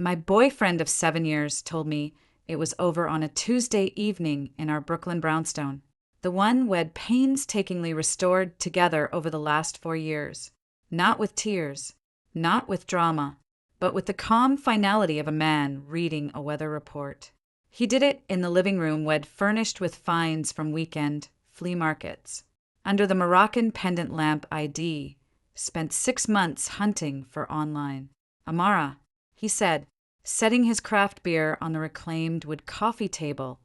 My boyfriend of 7 years told me it was over on a Tuesday evening in our Brooklyn brownstone, the one we'd painstakingly restored together over the last 4 years. Not with tears, not with drama, but with the calm finality of a man reading a weather report. He did it in the living room we'd furnished with finds from weekend flea markets. Under the Moroccan pendant lamp ID, spent 6 months hunting for online. Amara, he said, setting his craft beer on the reclaimed wood coffee table,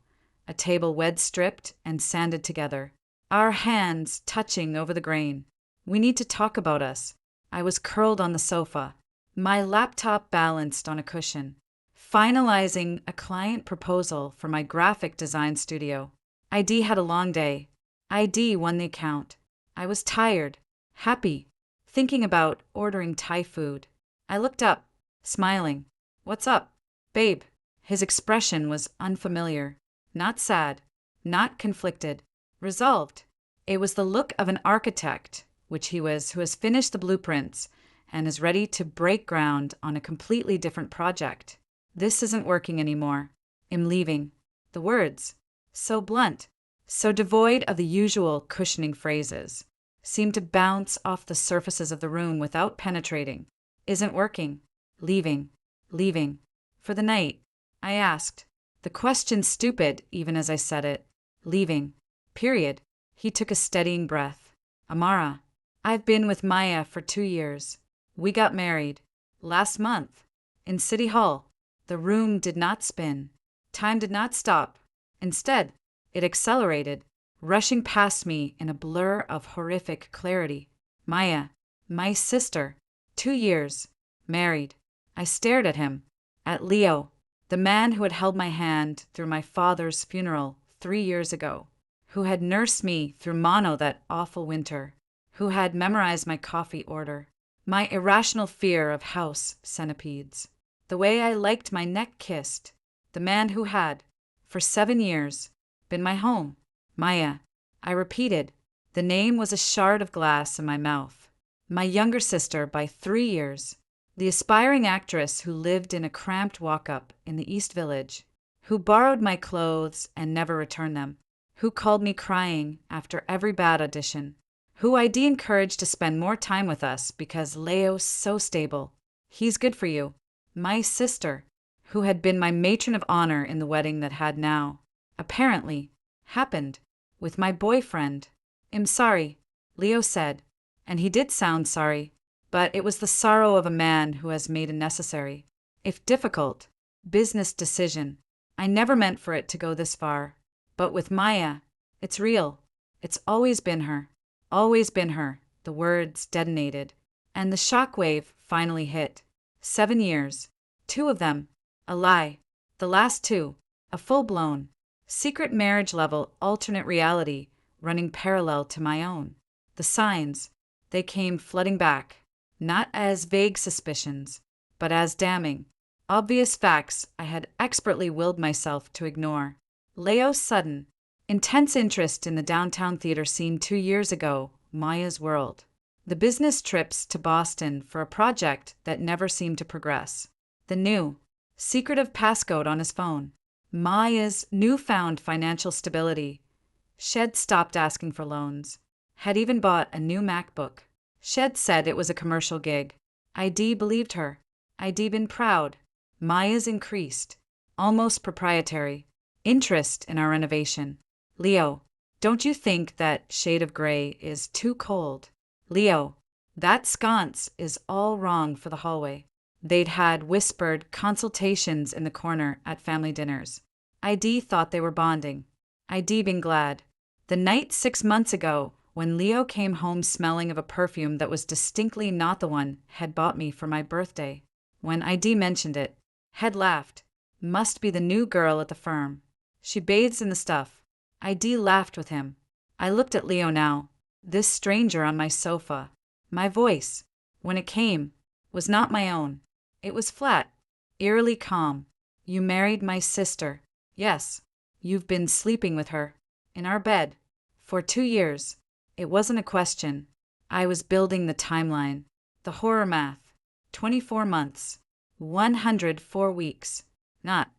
a table we'd stripped and sanded together, our hands touching over the grain. We need to talk about us. I was curled on the sofa, my laptop balanced on a cushion, finalizing a client proposal for my graphic design studio. ID had a long day. ID won the account. I was tired, happy, thinking about ordering Thai food. I looked up, smiling. "What's up, babe?" His expression was unfamiliar, not sad, not conflicted, resolved. It was the look of an architect, which he was, who has finished the blueprints and is ready to break ground on a completely different project. "This isn't working anymore. I'm leaving." The words, so blunt, so devoid of the usual cushioning phrases, seemed to bounce off the surfaces of the room without penetrating. "Isn't working. Leaving. Leaving. For the night," I asked. The question stupid even as I said it. "Leaving. Period." He took a steadying breath. "Amara, I've been with Maya for 2 years. We got married last month in City Hall." The room did not spin. Time did not stop. Instead, it accelerated, rushing past me in a blur of horrific clarity. Maya, my sister, 2 years, married. I stared at him, at Leo, the man who had held my hand through my father's funeral 3 years ago, who had nursed me through mono that awful winter, who had memorized my coffee order, my irrational fear of house centipedes, the way I liked my neck kissed, the man who had, for 7 years, been my home. Maya, I repeated. The name was a shard of glass in my mouth. My younger sister by 3 years, the aspiring actress who lived in a cramped walk-up in the East Village, who borrowed my clothes and never returned them, who called me crying after every bad audition, who I'd encouraged to spend more time with us because Leo's so stable. He's good for you. My sister, who had been my matron of honor in the wedding that had now, apparently, happened with my boyfriend. "I'm sorry," Leo said, and he did sound sorry, but it was the sorrow of a man who has made a necessary, if difficult, business decision. I never meant for it to go this far, but with Maya, it's real. It's always been her. Always been her. The words detonated, and the shockwave finally hit. 7 years. 2 of them. A lie. The last 2. A full-blown, secret marriage-level alternate reality running parallel to my own. The signs, they came flooding back, not as vague suspicions, but as damning, obvious facts I had expertly willed myself to ignore. Leo's sudden, intense interest in the downtown theater scene 2 years ago, Maya's world. The business trips to Boston for a project that never seemed to progress. The new, secretive passcode on his phone. Maya's newfound financial stability. Shed stopped asking for loans. Had even bought a new MacBook. Shed said it was a commercial gig. ID believed her. ID been proud. Maya's increased, almost proprietary, interest in our renovation. Leo, don't you think that shade of gray is too cold? Leo, that sconce is all wrong for the hallway. They'd had whispered consultations in the corner at family dinners. ID thought they were bonding. ID been glad. The night 6 months ago, when Leo came home smelling of a perfume that was distinctly not the one had bought me for my birthday. When ID mentioned it, Head laughed. Must be the new girl at the firm. She bathes in the stuff. ID laughed with him. I looked at Leo now, this stranger on my sofa. My voice, when it came, was not my own. It was flat, eerily calm. "You married my sister." "Yes. You've been sleeping with her. In our bed. For 2 years." It wasn't a question. I was building the timeline. The horror math. 24 months. 104 weeks. Not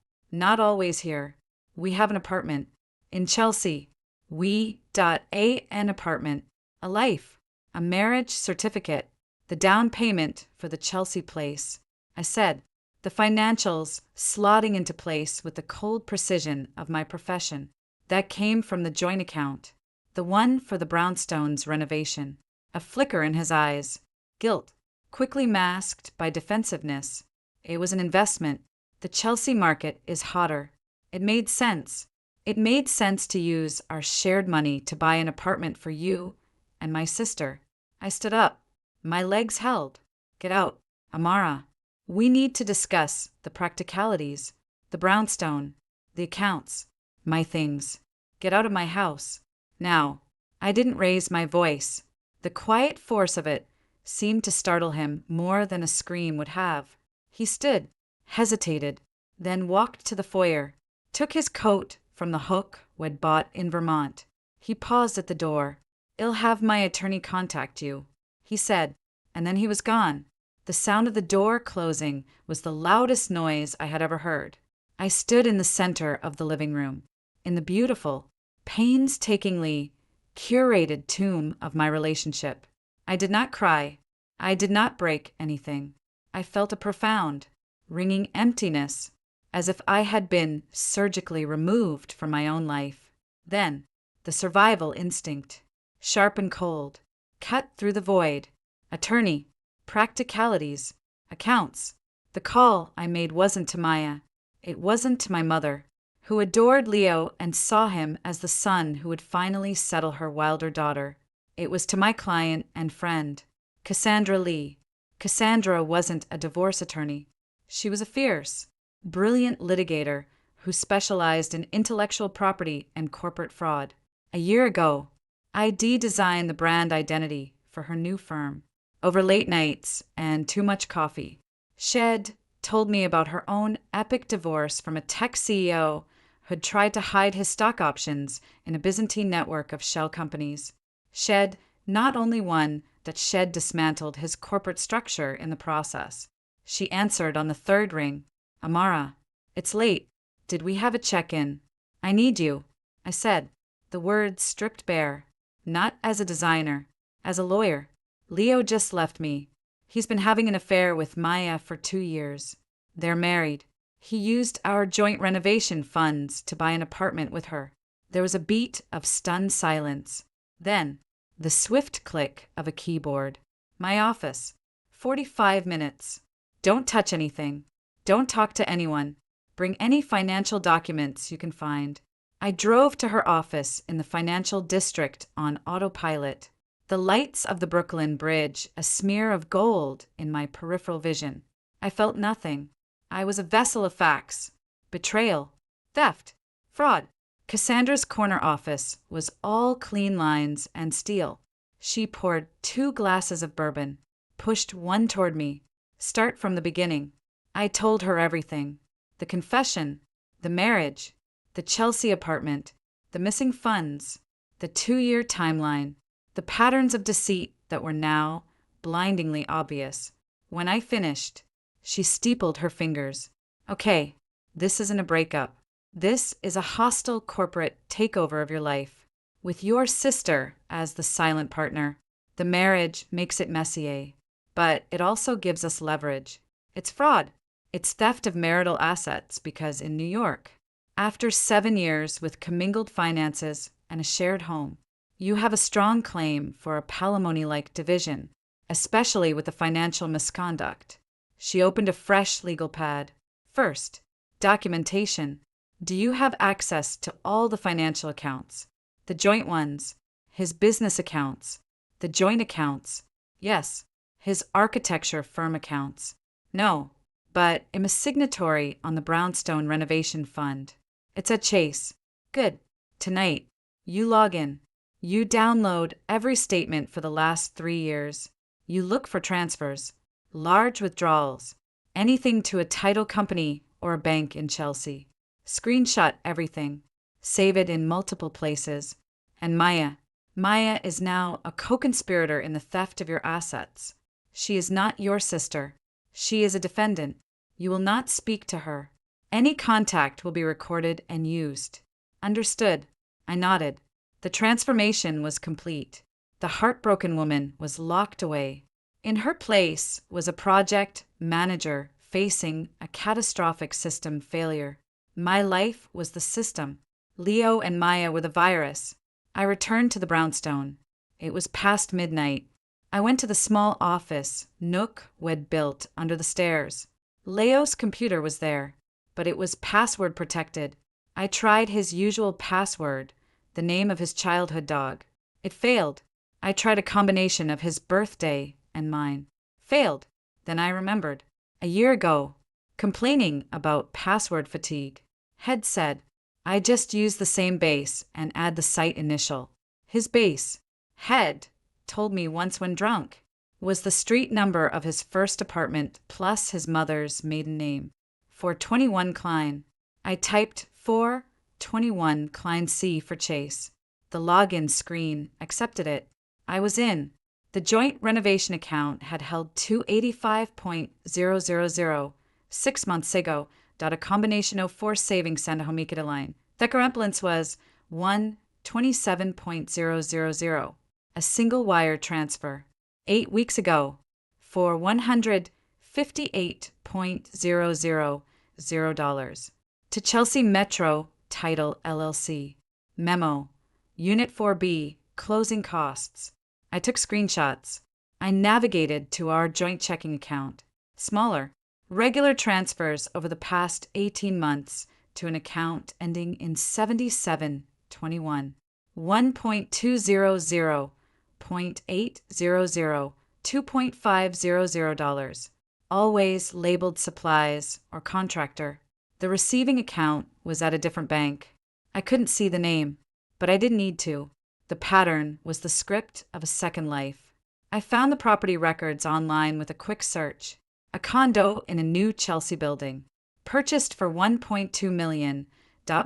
always here. We have an apartment. In Chelsea. An apartment. A life. A marriage certificate. The down payment for the Chelsea place. I said, the financials slotting into place with the cold precision of my profession. That came from the joint account. The one for the brownstones renovation. A flicker in his eyes. Guilt, quickly masked by defensiveness. It was an investment. The Chelsea market is hotter. It made sense. It made sense to use our shared money to buy an apartment for you and my sister. I stood up. My legs held. Get out, Amara. We need to discuss the practicalities, the brownstone, the accounts, my things. Get out of my house. Now. I didn't raise my voice. The quiet force of it seemed to startle him more than a scream would have. He stood, hesitated, then walked to the foyer, took his coat from the hook we'd bought in Vermont. He paused at the door. "I'll have my attorney contact you," he said, and then he was gone. The sound of the door closing was the loudest noise I had ever heard. I stood in the center of the living room, in the beautiful, painstakingly curated tomb of my relationship. I did not cry. I did not break anything. I felt a profound, ringing emptiness, as if I had been surgically removed from my own life. Then, the survival instinct, sharp and cold, cut through the void. Attorney, practicalities, accounts. The call I made wasn't to Maya. It wasn't to my mother, who adored Leo and saw him as the son who would finally settle her wilder daughter. It was to my client and friend, Cassandra Lee. Cassandra wasn't a divorce attorney. She was a fierce, brilliant litigator who specialized in intellectual property and corporate fraud. A year ago, I designed the brand identity for her new firm. Over late nights and too much coffee, Shed told me about her own epic divorce from a tech CEO who had tried to hide his stock options in a Byzantine network of shell companies. Shed not only won that Shed dismantled his corporate structure in the process. She answered on the third ring. "Amara, it's late. Did we have a check-in? I need you," I said, the words stripped bare. Not as a designer, as a lawyer. Leo just left me. He's been having an affair with Maya for 2 years. They're married. He used our joint renovation funds to buy an apartment with her. There was a beat of stunned silence. Then, the swift click of a keyboard. My office. 45 minutes. Don't touch anything. Don't talk to anyone. Bring any financial documents you can find. I drove to her office in the financial district on autopilot. The lights of the Brooklyn Bridge, a smear of gold in my peripheral vision. I felt nothing. I was a vessel of facts. Betrayal. Theft. Fraud. Cassandra's corner office was all clean lines and steel. She poured 2 glasses of bourbon, pushed one toward me. Start from the beginning. I told her everything. The confession, the marriage, the Chelsea apartment, the missing funds, the 2-year timeline, the patterns of deceit that were now blindingly obvious. When I finished, she steepled her fingers. "Okay, this isn't a breakup. This is a hostile corporate takeover of your life, with your sister as the silent partner. The marriage makes it messier, but it also gives us leverage. It's fraud. It's theft of marital assets because in New York, after 7 years with commingled finances and a shared home, you have a strong claim for a palimony-like division, especially with the financial misconduct." She opened a fresh legal pad. First, documentation. Do you have access to all the financial accounts? The joint ones, his business accounts, the joint accounts. Yes, his architecture firm accounts. No, but I'm a signatory on the Brownstone Renovation Fund. It's at Chase. Good. Tonight, you log in. You download every statement for the last 3 years. You look for transfers, large withdrawals, anything to a title company or a bank in Chelsea. Screenshot everything. Save it in multiple places. And Maya is now a co-conspirator in the theft of your assets. She is not your sister. She is a defendant. You will not speak to her. Any contact will be recorded and used. Understood. I nodded. The transformation was complete. The heartbroken woman was locked away. In her place was a project manager facing a catastrophic system failure. My life was the system. Leo and Maya were the virus. I returned to the brownstone. It was past midnight. I went to the small office nook we'd built under the stairs. Leo's computer was there, but it was password protected. I tried his usual password, the name of his childhood dog. It failed. I tried a combination of his birthday and mine. Failed. Then I remembered. A year ago, complaining about password fatigue, Head said, I just use the same base and add the site initial. His base, Head, told me once when drunk, was the street number of his first apartment plus his mother's maiden name. 421 Klein. I typed 421 Klein C for Chase. The login screen accepted it. I was in. The joint renovation account had held 285.000 6 months ago. A combination of 4 savings Santa Homikida line. The current was 127.000. A single wire transfer. 8 weeks ago for $158.000 to Chelsea Metro Title LLC. Memo. Unit 4B. Closing costs. I took screenshots. I navigated to our joint checking account. Smaller. Regular transfers over the past 18 months to an account ending in 7721. 1.200, 0.800, $2.500. Always labeled supplies or contractor. The receiving account was at a different bank. I couldn't see the name, but I didn't need to. The pattern was the script of a second life. I found the property records online with a quick search. A condo in a new Chelsea building. Purchased for $1.2 million.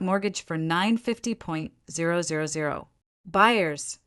Mortgage for $950.000. Buyers: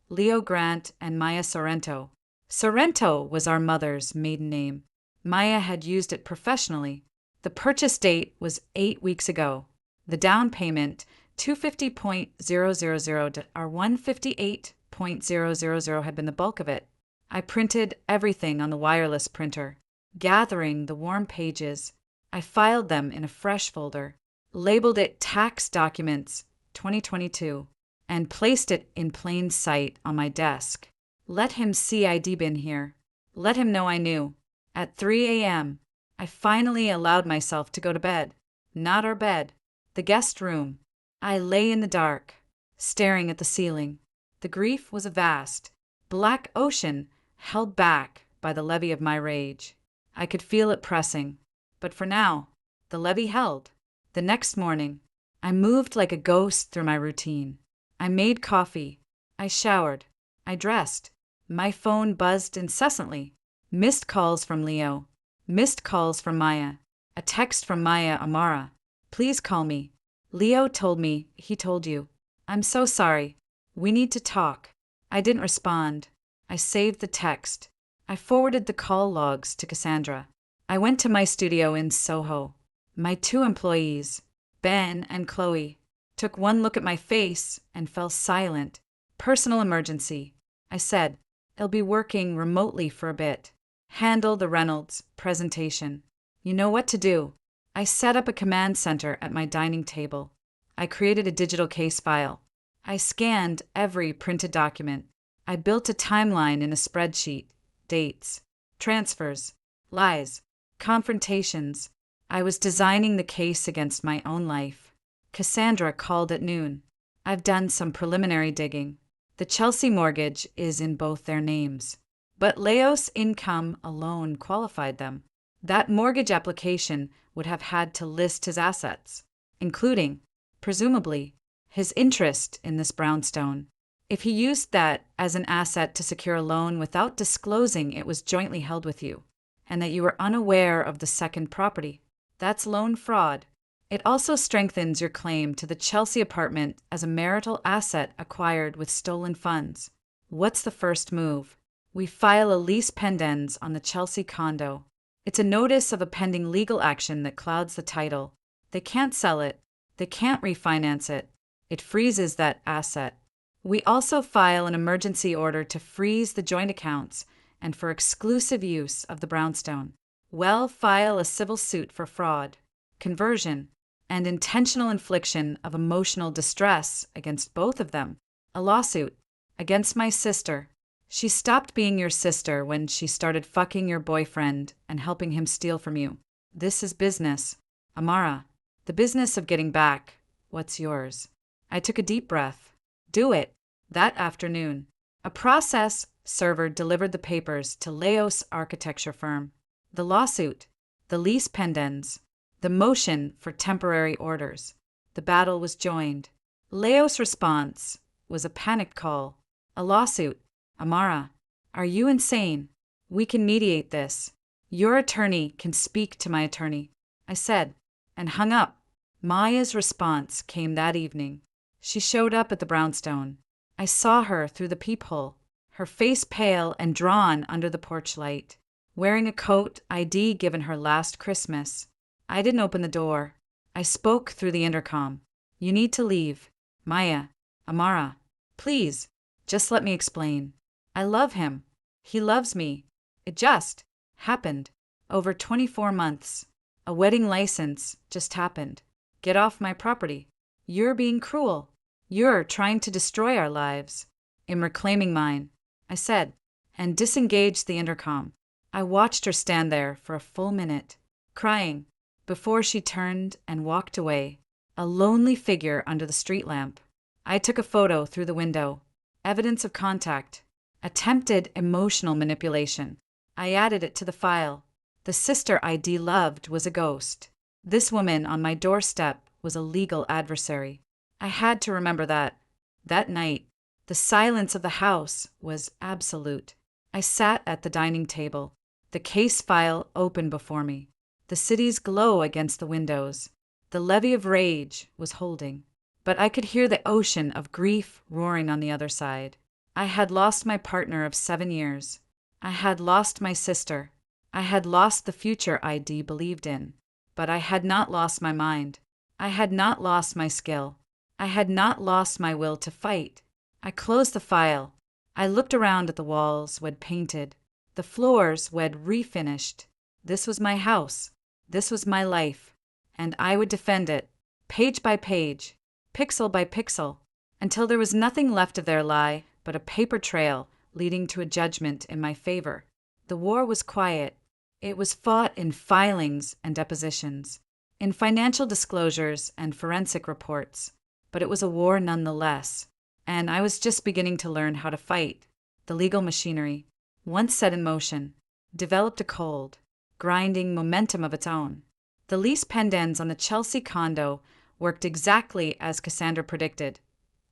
Leo Grant and Maya Sorrento. Sorrento was our mother's maiden name. Maya had used it professionally. The purchase date was 8 weeks ago. The down payment, $250.000. Our $158.000 had been the bulk of it. I printed everything on the wireless printer. Gathering the warm pages, I filed them in a fresh folder, labeled it Tax Documents 2022, and placed it in plain sight on my desk. Let him see I'd been here. Let him know I knew. At 3 a.m., I finally allowed myself to go to bed. Not our bed. The guest room. I lay in the dark, staring at the ceiling. The grief was a vast, black ocean held back by the levee of my rage. I could feel it pressing, but for now, the levee held. The next morning, I moved like a ghost through my routine. I made coffee. I showered. I dressed. My phone buzzed incessantly. Missed calls from Leo. Missed calls from Maya. A text from Maya Amara. Please call me. Leo told me he told you. I'm so sorry. We need to talk. I didn't respond. I saved the text. I forwarded the call logs to Cassandra. I went to my studio in Soho. My 2 employees, Ben and Chloe, took one look at my face and fell silent. Personal emergency. I said, I'll be working remotely for a bit. Handle the Reynolds presentation. You know what to do. I set up a command center at my dining table. I created a digital case file. I scanned every printed document. I built a timeline in a spreadsheet. Dates, transfers, lies, confrontations. I was designing the case against my own life. Cassandra called at noon. I've done some preliminary digging. The Chelsea mortgage is in both their names, but Leo's income alone qualified them. That mortgage application would have had to list his assets, including, presumably, his interest in this brownstone. If he used that as an asset to secure a loan without disclosing it was jointly held with you, and that you were unaware of the second property, that's loan fraud. It also strengthens your claim to the Chelsea apartment as a marital asset acquired with stolen funds. What's the first move? We file a lease pendens on the Chelsea condo. It's a notice of a pending legal action that clouds the title. They can't sell it. They can't refinance it. It freezes that asset. We also file an emergency order to freeze the joint accounts and for exclusive use of the brownstone. We'll file a civil suit for fraud, conversion, and intentional infliction of emotional distress against both of them. A lawsuit against my sister. She stopped being your sister when she started fucking your boyfriend and helping him steal from you. This is business. Amara, the business of getting back what's yours. I took a deep breath. Do it. That afternoon, a process server delivered the papers to Leos Architecture Firm. The lawsuit, the lease pendens, the motion for temporary orders. The battle was joined. Leos' response was a panicked call. A lawsuit. Amara, are you insane? We can mediate this. Your attorney can speak to my attorney, I said, and hung up. Maya's response came that evening. She showed up at the brownstone. I saw her through the peephole, her face pale and drawn under the porch light, wearing a coat ID given her last Christmas. I didn't open the door. I spoke through the intercom. You need to leave. Maya, Amara, please, just let me explain. I love him. He loves me. It just happened. Over 24 months. A wedding license just happened. Get off my property. You're being cruel. You're trying to destroy our lives. I'm reclaiming mine, I said, and disengaged the intercom. I watched her stand there for a full minute, crying, before she turned and walked away, a lonely figure under the street lamp. I took a photo through the window. Evidence of contact. Attempted emotional manipulation. I added it to the file. The sister ID loved was a ghost. This woman on my doorstep was a legal adversary. I had to remember that. That night, the silence of the house was absolute. I sat at the dining table, the case file open before me, the city's glow against the windows. The levee of rage was holding, but I could hear the ocean of grief roaring on the other side. I had lost my partner of 7 years. I had lost my sister. I had lost the future ID believed in. But I had not lost my mind. I had not lost my skill. I had not lost my will to fight. I closed the file. I looked around at the walls we'd painted, the floors we'd refinished. This was my house. This was my life. And I would defend it, page by page, pixel by pixel, until there was nothing left of their lie but a paper trail leading to a judgment in my favor. The war was quiet. It was fought in filings and depositions, in financial disclosures and forensic reports, but it was a war nonetheless, and I was just beginning to learn how to fight. The legal machinery, once set in motion, developed a cold, grinding momentum of its own. The lease pendens on the Chelsea condo worked exactly as Cassandra predicted.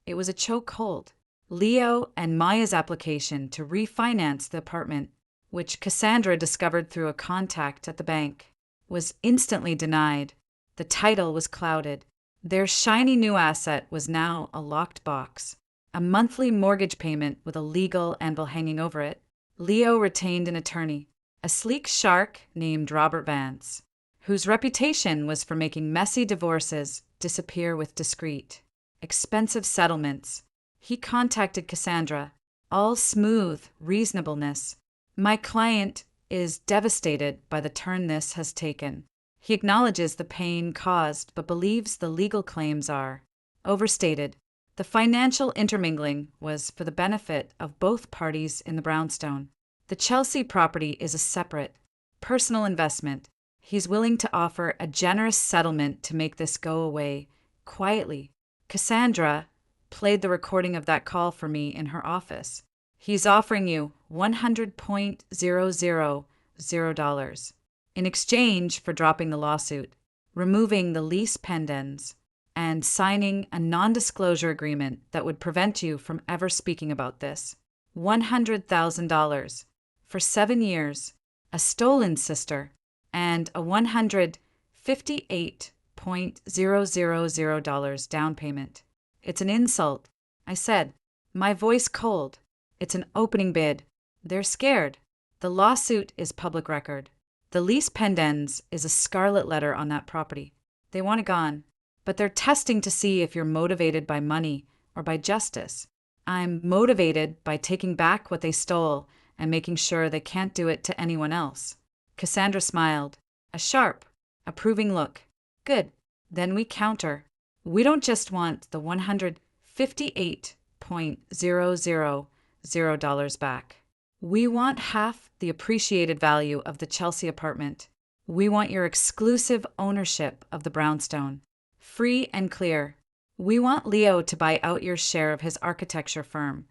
It was a chokehold. Leo and Maya's application to refinance the apartment, which Cassandra discovered through a contact at the bank, was instantly denied. The title was clouded. Their shiny new asset was now a locked box, a monthly mortgage payment with a legal anvil hanging over it. Leo retained an attorney, a sleek shark named Robert Vance, whose reputation was for making messy divorces disappear with discreet, expensive settlements. He contacted Cassandra, all smooth reasonableness. My client is devastated by the turn this has taken. He acknowledges the pain caused but believes the legal claims are overstated. The financial intermingling was for the benefit of both parties in the brownstone. The Chelsea property is a separate, personal investment. He's willing to offer a generous settlement to make this go away quietly. Cassandra played the recording of that call for me in her office. He's offering you $100,000 in exchange for dropping the lawsuit, removing the lease pendens, and signing a non-disclosure agreement that would prevent you from ever speaking about this. $100,000 for 7 years, a stolen sister, and a $158,000 down payment. It's an insult, I said, my voice cold. It's an opening bid. They're scared. The lawsuit is public record. The lease pendens is a scarlet letter on that property. They want it gone, but they're testing to see if you're motivated by money or by justice. I'm motivated by taking back what they stole and making sure they can't do it to anyone else. Cassandra smiled, a sharp, approving look. Good. Then we counter. We don't just want the $158,000 back. We want half the appreciated value of the Chelsea apartment. We want your exclusive ownership of the brownstone. Free and clear. We want Leo to buy out your share of his architecture firm,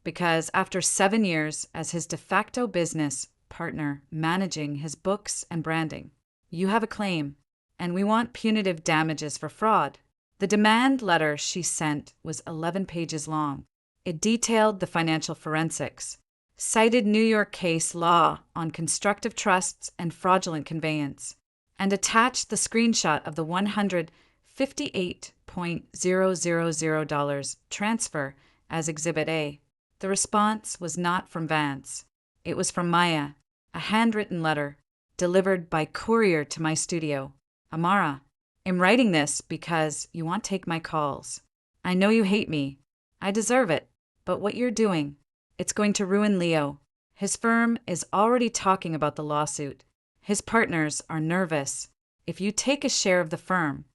because after 7 years as his de facto business partner managing his books and branding, you have a claim, and we want punitive damages for fraud. The demand letter she sent was 11 pages long. It detailed the financial forensics, cited New York case law on constructive trusts and fraudulent conveyance, and attached the screenshot of the $158,000 transfer as Exhibit A. The response was not from Vance. It was from Maya, a handwritten letter delivered by courier to my studio. Amara, I'm writing this because you won't take my calls. I know you hate me. I deserve it. But what you're doing, it's going to ruin Leo. His firm is already talking about the lawsuit. His partners are nervous. If you take a share of the firm,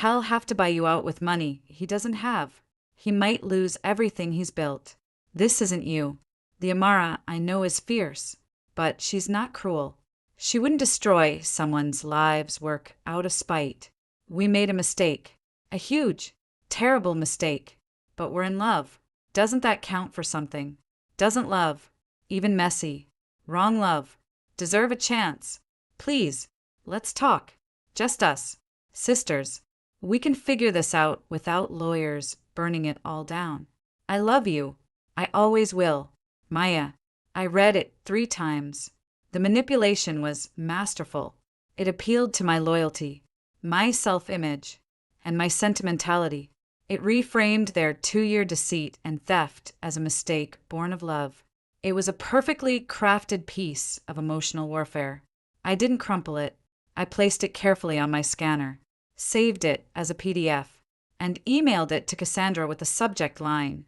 he'll have to buy you out with money he doesn't have. He might lose everything he's built. This isn't you. The Amara I know is fierce, but she's not cruel. She wouldn't destroy someone's lives work out of spite. We made a mistake. A huge, terrible mistake. But we're in love. Doesn't that count for something? Doesn't love, even messy, wrong love, deserve a chance? Please, let's talk. Just us. Sisters. We can figure this out without lawyers burning it all down. I love you. I always will. Maya. I read it 3 times. The manipulation was masterful. It appealed to my loyalty, my self-image, and my sentimentality. It reframed their 2-year deceit and theft as a mistake born of love. It was a perfectly crafted piece of emotional warfare. I didn't crumple it. I placed it carefully on my scanner, saved it as a PDF, and emailed it to Cassandra with the subject line: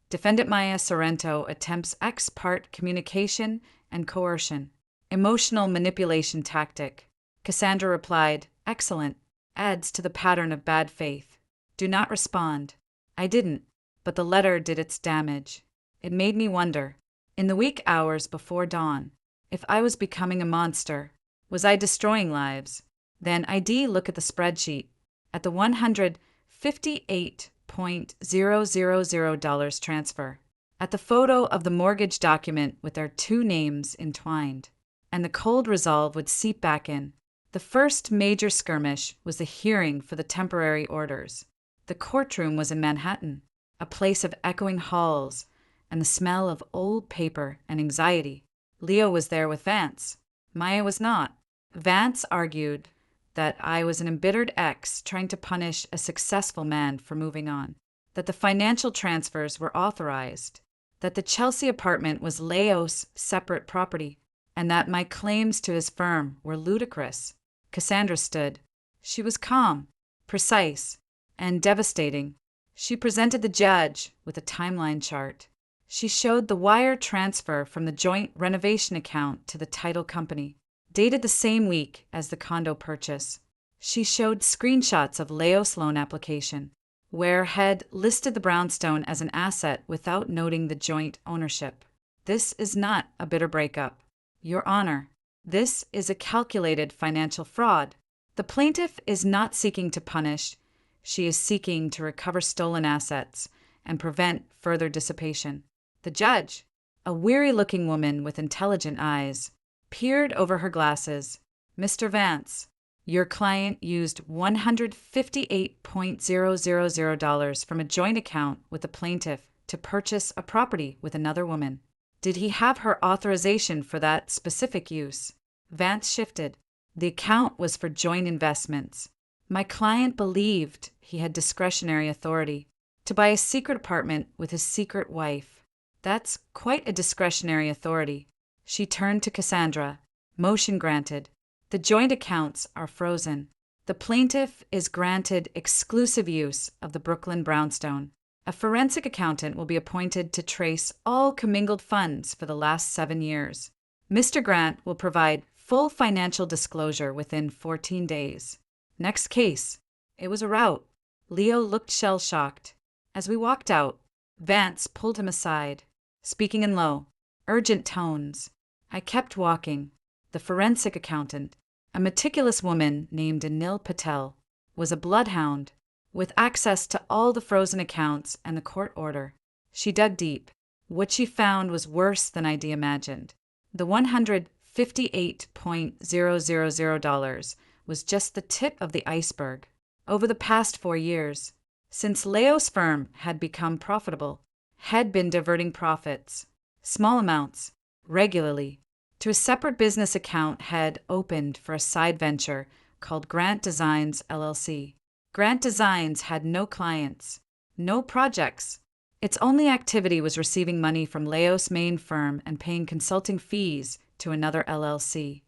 Defendant Maya Sorrento attempts ex parte communication and coercion. Emotional manipulation tactic. Cassandra replied, excellent. Adds to the pattern of bad faith. Do not respond. I didn't, but the letter did its damage. It made me wonder, in the weak hours before dawn, if I was becoming a monster. Was I destroying lives? Then I'd look at the spreadsheet, at the $158,000 transfer, at the photo of the mortgage document with their 2 names entwined, and the cold resolve would seep back in. The first major skirmish was the hearing for the temporary orders. The courtroom was in Manhattan, a place of echoing halls and the smell of old paper and anxiety. Leo was there with Vance. Maya was not. Vance argued that I was an embittered ex trying to punish a successful man for moving on, that the financial transfers were authorized, that the Chelsea apartment was Leo's separate property, and that my claims to his firm were ludicrous. Cassandra stood. She was calm, precise, and devastating. She presented the judge with a timeline chart. She showed the wire transfer from the joint renovation account to the title company, dated the same week as the condo purchase. She showed screenshots of Leo's loan application, where had listed the brownstone as an asset without noting the joint ownership. This is not a bitter breakup, Your Honor. This is a calculated financial fraud. The plaintiff is not seeking to punish. She is seeking to recover stolen assets and prevent further dissipation. The judge, a weary-looking woman with intelligent eyes, peered over her glasses. Mr. Vance, your client used $158,000 from a joint account with the plaintiff to purchase a property with another woman. Did he have her authorization for that specific use? Vance shifted. The account was for joint investments. My client believed he had discretionary authority to buy a secret apartment with his secret wife. That's quite a discretionary authority. She turned to Cassandra. Motion granted. The joint accounts are frozen. The plaintiff is granted exclusive use of the Brooklyn Brownstone. A forensic accountant will be appointed to trace all commingled funds for the last 7 years. Mr. Grant will provide full financial disclosure within 14 days. Next case. It was a rout. Leo looked shell-shocked. As we walked out, Vance pulled him aside, speaking in low, urgent tones. I kept walking. The forensic accountant, a meticulous woman named Anil Patel, was a bloodhound with access to all the frozen accounts and the court order. She dug deep. What she found was worse than I'd imagined. The $158,000 was just the tip of the iceberg. Over the past 4 years, since Leo's firm had become profitable, had been diverting profits, small amounts, regularly, to a separate business account had opened for a side venture called Grant Designs LLC. Grant Designs had no clients, no projects. Its only activity was receiving money from Leo's main firm and paying consulting fees to another LLC,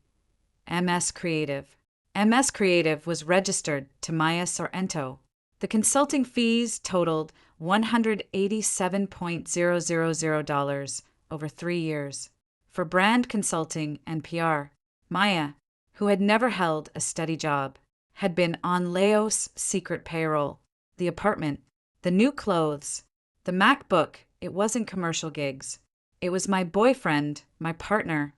MS Creative. MS Creative was registered to Maya Sorrento. The consulting fees totaled $187,000 over 3 years. For brand consulting and PR, Maya, who had never held a steady job, had been on Leo's secret payroll. The apartment, the new clothes, the MacBook, it wasn't commercial gigs. It was my boyfriend, my partner,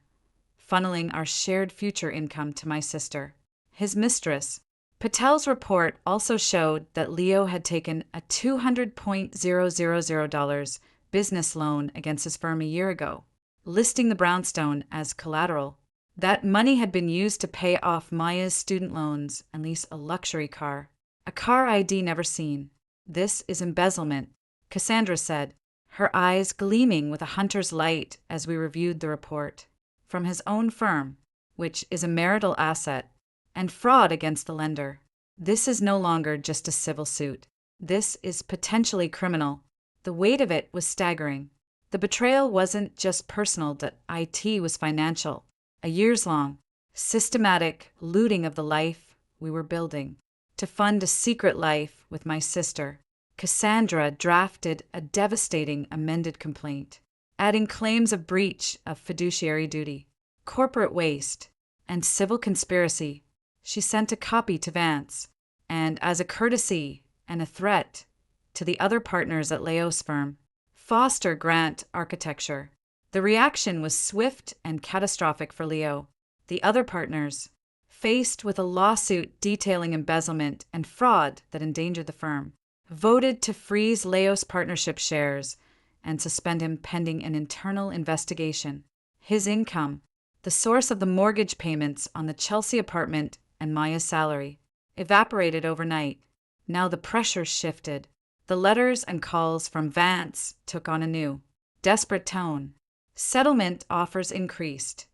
funneling our shared future income to my sister, his mistress. Patel's report also showed that Leo had taken a $200,000 business loan against his firm a year ago, listing the brownstone as collateral. That money had been used to pay off Maya's student loans and lease a luxury car, a car ID never seen. This is embezzlement, Cassandra said, her eyes gleaming with a hunter's light as we reviewed the report. From his own firm, which is a marital asset, and fraud against the lender. This is no longer just a civil suit. This is potentially criminal. The weight of it was staggering. The betrayal wasn't just personal, that IT was financial. A years-long, systematic looting of the life we were building. To fund a secret life with my sister, Cassandra drafted a devastating amended complaint, adding claims of breach of fiduciary duty, corporate waste, and civil conspiracy. She sent a copy to Vance, and as a courtesy and a threat to the other partners at Leo's firm, Foster Grant Architecture. The reaction was swift and catastrophic for Leo. The other partners, faced with a lawsuit detailing embezzlement and fraud that endangered the firm, voted to freeze Leo's partnership shares and suspend him pending an internal investigation. His income, the source of the mortgage payments on the Chelsea apartment and Maya's salary, evaporated overnight. Now the pressure shifted. The letters and calls from Vance took on a new, desperate tone. Settlement offers increased.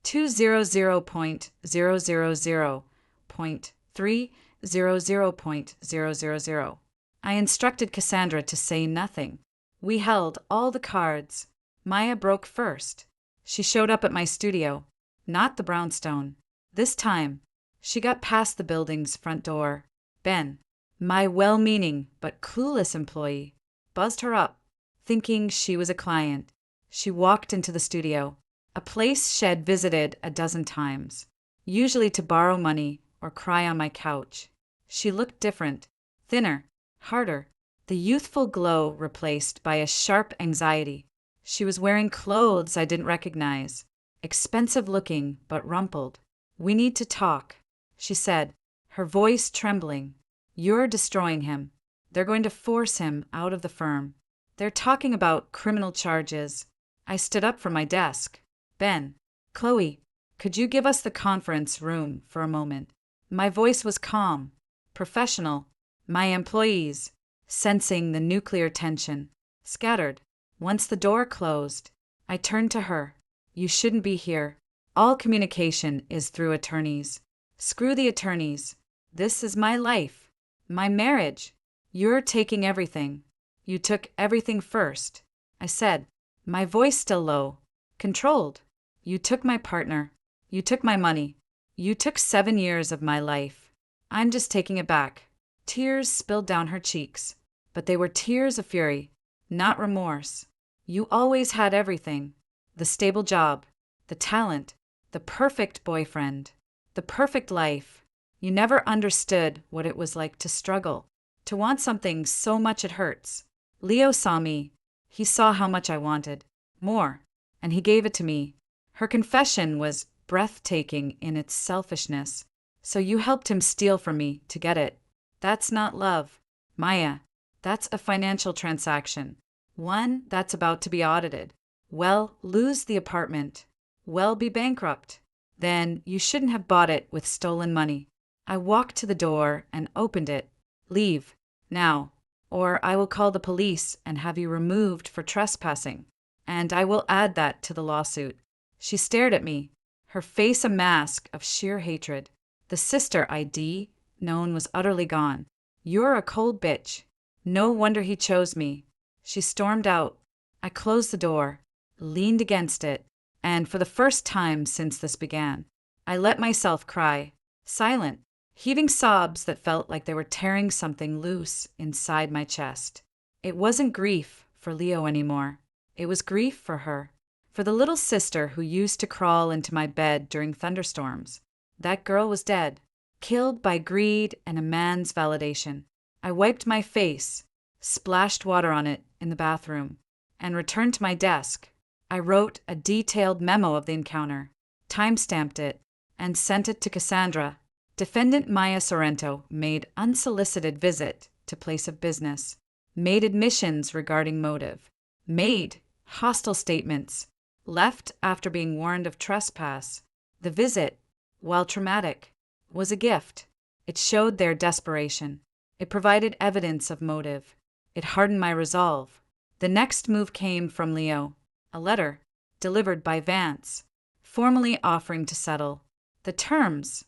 200.000.300.000. I instructed Cassandra to say nothing. We held all the cards. Maya broke first. She showed up at my studio, not the brownstone. This time, she got past the building's front door. Ben, my well-meaning but clueless employee, buzzed her up, thinking she was a client. She walked into the studio, a place Shed visited a dozen times, usually to borrow money or cry on my couch. She looked different, thinner, harder, the youthful glow replaced by a sharp anxiety. She was wearing clothes I didn't recognize, expensive-looking but rumpled. "We need to talk," she said, her voice trembling. "You're destroying him. They're going to force him out of the firm. They're talking about criminal charges." I stood up from my desk. "Ben, Chloe, could you give us the conference room for a moment?" My voice was calm, professional. My employees, sensing the nuclear tension, scattered. Once the door closed, I turned to her. "You shouldn't be here. All communication is through attorneys. Screw the attorneys. This is my life, my marriage. You're taking everything. You took everything first," I said, my voice still low, controlled. "You took my partner. You took my money. You took 7 years of my life. I'm just taking it back. Tears spilled down her cheeks, but they were tears of fury, not remorse. You always had everything: the stable job, the talent, the perfect boyfriend, the perfect life. You never understood what it was like to struggle, to want something so much it hurts. Leo saw me. He saw how much I wanted. More. And he gave it to me. Her confession was breathtaking in its selfishness. So you helped him steal from me to get it. That's not love, Maya. That's a financial transaction. One that's about to be audited. Well, lose the apartment. Well, be bankrupt. Then you shouldn't have bought it with stolen money. I walked to the door and opened it. Leave. Now. Or I will call the police and have you removed for trespassing. And I will add that to the lawsuit. She stared at me, her face a mask of sheer hatred. The sister ID known was utterly gone. You're a cold bitch. No wonder he chose me. She stormed out. I closed the door, leaned against it, and for the first time since this began, I let myself cry, silent, heaving sobs that felt like they were tearing something loose inside my chest. It wasn't grief for Leo anymore. It was grief for her, for the little sister who used to crawl into my bed during thunderstorms. That girl was dead, killed by greed and a man's validation. I wiped my face, splashed water on it in the bathroom, and returned to my desk. I wrote a detailed memo of the encounter, time-stamped it, and sent it to Cassandra. Defendant Maya Sorrento made unsolicited visit to place of business, made admissions regarding motive, made hostile statements, left after being warned of trespass. The visit, while traumatic, was a gift. It showed their desperation. It provided evidence of motive. It hardened my resolve. The next move came from Leo, a letter delivered by Vance, formally offering to settle. The terms: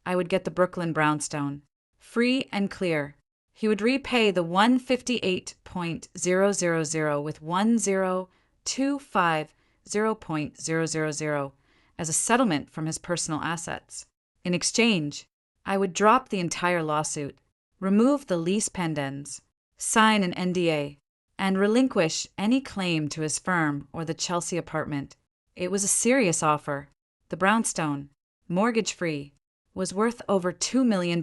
I would get the Brooklyn brownstone, free and clear. He would repay the $158,000 with $1,025,000 as a settlement from his personal assets. In exchange, I would drop the entire lawsuit, remove the lease pendens, sign an NDA, and relinquish any claim to his firm or the Chelsea apartment. It was a serious offer. The brownstone, mortgage-free, was worth over $2 million.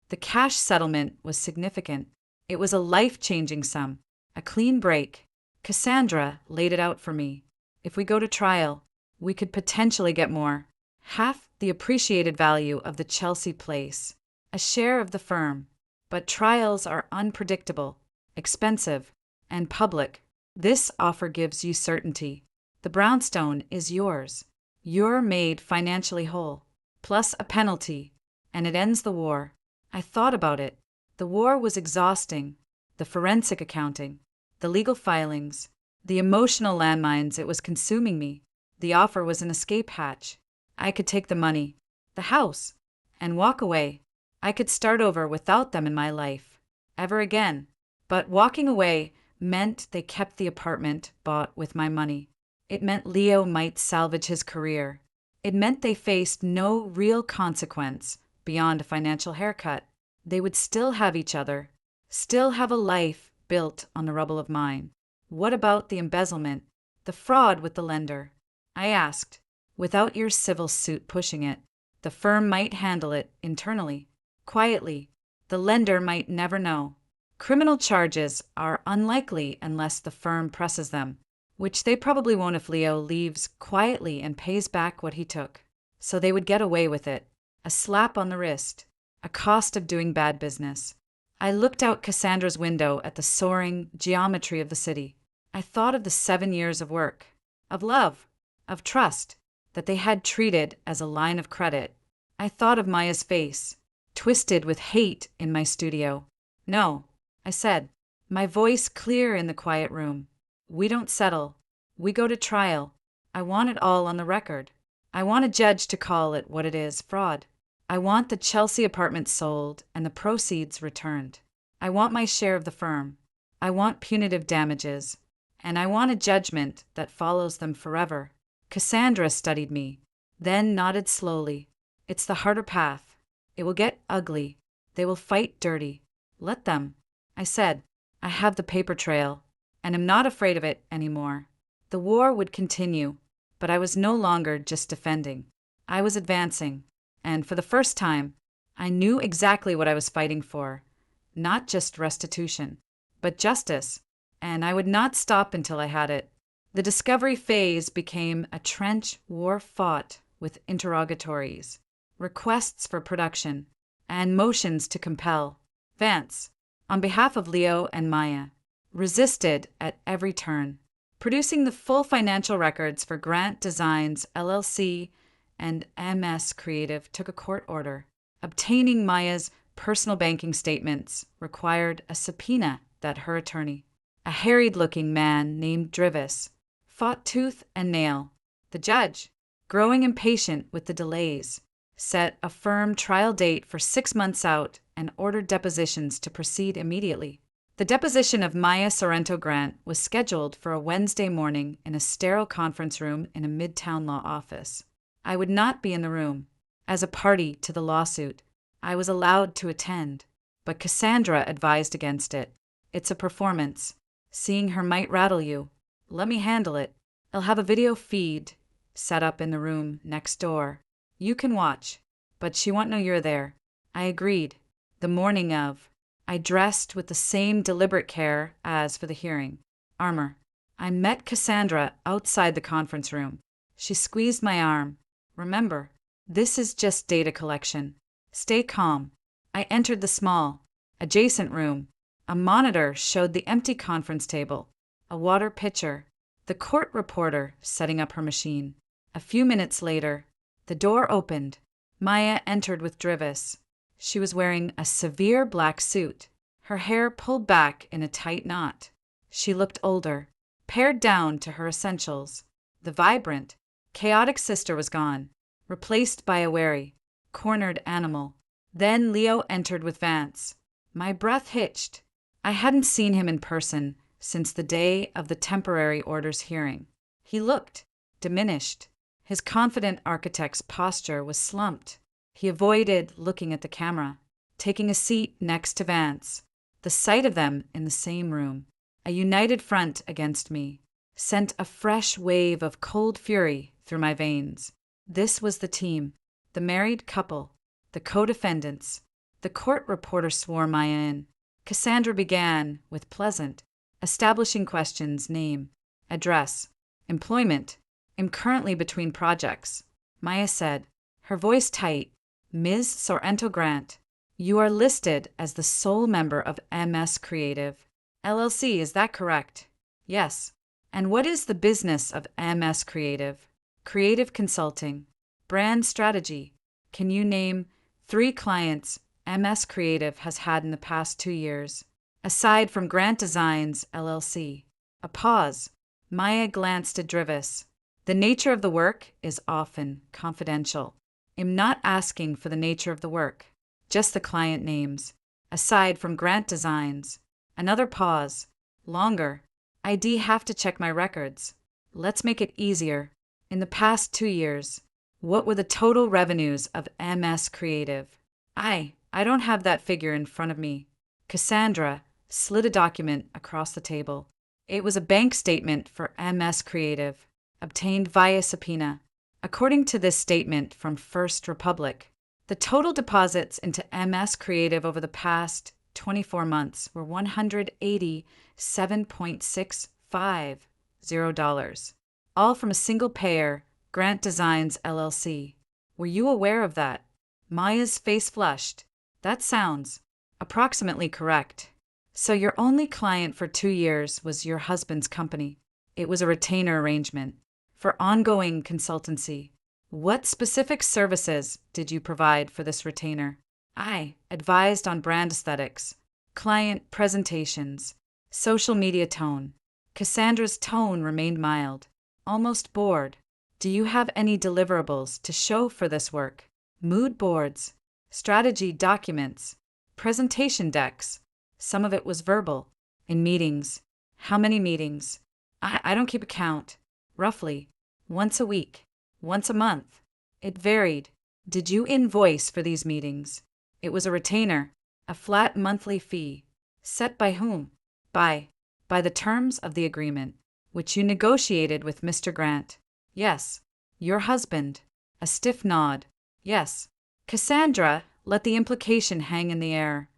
The cash settlement was significant. It was a life-changing sum, a clean break. Cassandra laid it out for me. If we go to trial, we could potentially get more. Half the appreciated value of the Chelsea place, a share of the firm. But trials are unpredictable, expensive, and public. This offer gives you certainty. The brownstone is yours. You're made financially whole, plus a penalty, and it ends the war. I thought about it. The war was exhausting. The forensic accounting, the legal filings, the emotional landmines, it was consuming me. The offer was an escape hatch. I could take the money, the house, and walk away. I could start over without them in my life, ever again. But walking away meant they kept the apartment bought with my money. It meant Leo might salvage his career. It meant they faced no real consequence beyond a financial haircut. They would still have each other, still have a life built on the rubble of mine. What about the embezzlement, the fraud with the lender? I asked. Without your civil suit pushing it, the firm might handle it internally, quietly. The lender might never know. Criminal charges are unlikely unless the firm presses them, which they probably won't if Leo leaves quietly and pays back what he took. So they would get away with it. A slap on the wrist, a cost of doing bad business. I looked out Cassandra's window at the soaring geometry of the city. I thought of the 7 years of work, of love, of trust, that they had treated as a line of credit. I thought of Maya's face, twisted with hate in my studio. No, I said, my voice clear in the quiet room. We don't settle. We go to trial. I want it all on the record. I want a judge to call it what it is, fraud. I want the Chelsea apartment sold and the proceeds returned. I want my share of the firm. I want punitive damages. And I want a judgment that follows them forever. Cassandra studied me, then nodded slowly. It's the harder path. It will get ugly. They will fight dirty. Let them. I said, I have the paper trail, and am not afraid of it anymore. The war would continue, but I was no longer just defending. I was advancing, and for the first time, I knew exactly what I was fighting for. Not just restitution, but justice, and I would not stop until I had it. The discovery phase became a trench war fought with interrogatories, requests for production, and motions to compel. Vance, on behalf of Leo and Maya, resisted at every turn, producing the full financial records for Grant Designs LLC and MS Creative took a court order. Obtaining Maya's personal banking statements required a subpoena that her attorney, a harried-looking man named Drivis, fought tooth and nail. The judge, growing impatient with the delays, set a firm trial date for 6 months out and ordered depositions to proceed immediately. The deposition of Maya Sorrento Grant was scheduled for a Wednesday morning in a sterile conference room in a midtown law office. I would not be in the room. As a party to the lawsuit, I was allowed to attend, but Cassandra advised against it. It's a performance. Seeing her might rattle you. Let me handle it. I'll have a video feed set up in the room next door. You can watch, but she won't know you're there. I agreed. The morning of, I dressed with the same deliberate care as for the hearing. Armor. I met Cassandra outside the conference room. She squeezed my arm. Remember, this is just data collection. Stay calm. I entered the small, adjacent room. A monitor showed the empty conference table, a water pitcher, the court reporter setting up her machine. A few minutes later, the door opened. Maya entered with Drivis. She was wearing a severe black suit, her hair pulled back in a tight knot. She looked older, pared down to her essentials. The vibrant, chaotic sister was gone, replaced by a wary, cornered animal. Then Leo entered with Vance. My breath hitched. I hadn't seen him in person since the day of the temporary orders hearing. He looked diminished. His confident architect's posture was slumped. He avoided looking at the camera, taking a seat next to Vance. The sight of them in the same room, a united front against me, sent a fresh wave of cold fury through my veins. This was the team, the married couple, the co-defendants. The court reporter swore Maya in. Cassandra began with pleasant, establishing questions: name, address, employment. Am currently between projects. Maya said, her voice tight, Ms. Sorrento Grant, you are listed as the sole member of MS Creative LLC, is that correct? Yes. And what is the business of MS Creative? Creative consulting. Brand strategy. Can you name 3 clients MS Creative has had in the past 2 years, aside from Grant Designs LLC? A pause. Maya glanced at Drivis. The nature of the work is often confidential. I'm not asking for the nature of the work, just the client names. Aside from Grant Designs. Another pause. Longer. I'd have to check my records. Let's make it easier. In the past 2 years, what were the total revenues of MS Creative? I don't have that figure in front of me. Cassandra slid a document across the table. It was a bank statement for MS Creative, obtained via subpoena. According to this statement from First Republic, the total deposits into MS Creative over the past 24 months were $187.650, all from a single payer, Grant Designs LLC. Were you aware of that? Maya's face flushed. That sounds approximately correct. So your only client for 2 years was your husband's company. It was a retainer arrangement for ongoing consultancy. What specific services did you provide for this retainer? I advised on brand aesthetics, client presentations, social media tone. Cassandra's tone remained mild, almost bored. Do you have any deliverables to show for this work? Mood boards, strategy documents, presentation decks. Some of it was verbal. In meetings. How many meetings? I don't keep a count. Roughly. Once a week. Once a month. It varied. Did you invoice for these meetings? It was a retainer, a flat monthly fee. Set by whom? By the terms of the agreement, which you negotiated with Mr. Grant. Yes. Your husband. A stiff nod. Yes. Cassandra let the implication hang in the air.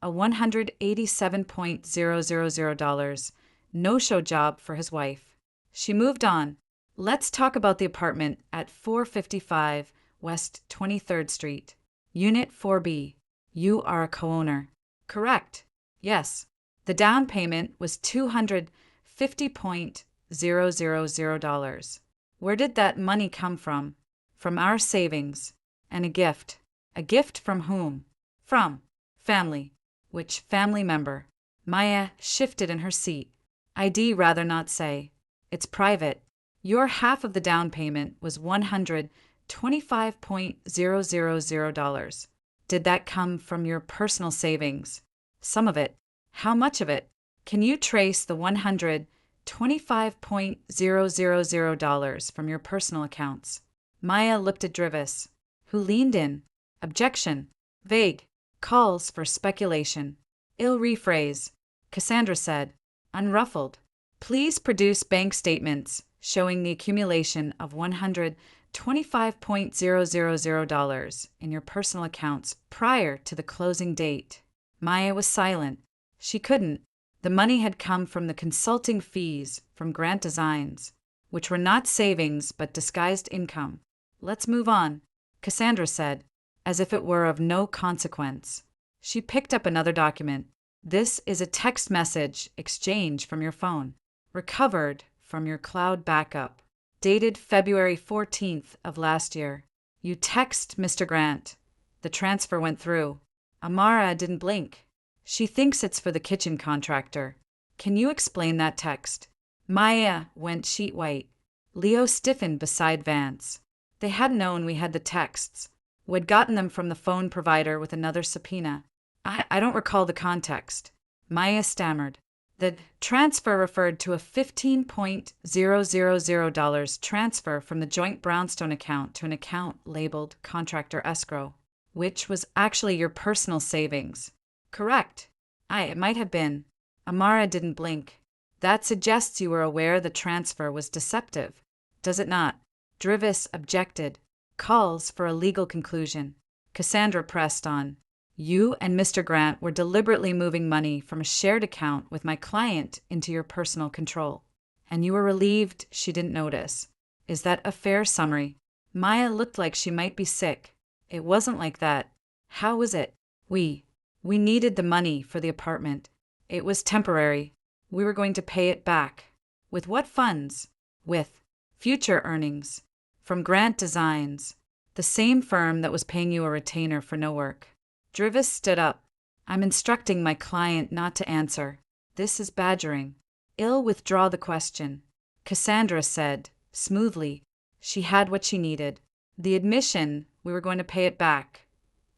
A $187,000 no-show job for his wife. She moved on. Let's talk about the apartment at 455 West 23rd Street. Unit 4B. You are a co-owner. Correct. Yes. The down payment was $250,000. Where did that money come from? From our savings. And a gift. A gift from whom? From family. Which family member? Maya shifted in her seat. I'd rather not say. It's private. Your half of the down payment was $125,000. Did that come from your personal savings? Some of it. How much of it? Can you trace the $125,000 from your personal accounts? Maya looked at Drivis, who leaned in. Objection. Vague. Calls for speculation. Ill rephrase. Cassandra said, unruffled. Please produce bank statements showing the accumulation of $125,000 in your personal accounts prior to the closing date. Maya was silent. She couldn't. The money had come from the consulting fees from Grant Designs, which were not savings but disguised income. Let's move on, Cassandra said, as if it were of no consequence. She picked up another document. This is a text message exchange from your phone, recovered from your cloud backup, dated February 14th of last year. You text Mr. Grant. The transfer went through. Amara didn't blink. She thinks it's for the kitchen contractor. Can you explain that text? Maya went sheet white. Leo stiffened beside Vance. They hadn't known we had the texts. We'd gotten them from the phone provider with another subpoena. I don't recall the context. Maya stammered. The transfer referred to a $15,000 transfer from the joint Brownstone account to an account labeled Contractor Escrow, which was actually your personal savings. Correct. It might have been. Amara didn't blink. That suggests you were aware the transfer was deceptive, does it not? Drivis objected. Calls for a legal conclusion. Cassandra pressed on. You and Mr. Grant were deliberately moving money from a shared account with my client into your personal control, and you were relieved she didn't notice. Is that a fair summary? Maya looked like she might be sick. It wasn't like that. How was it? We needed the money for the apartment. It was temporary. We were going to pay it back. With what funds? With future earnings. From Grant Designs, the same firm that was paying you a retainer for no work. Drivis stood up. I'm instructing my client not to answer. This is badgering. I'll withdraw the question. Cassandra said, smoothly. She had what she needed. The admission we were going to pay it back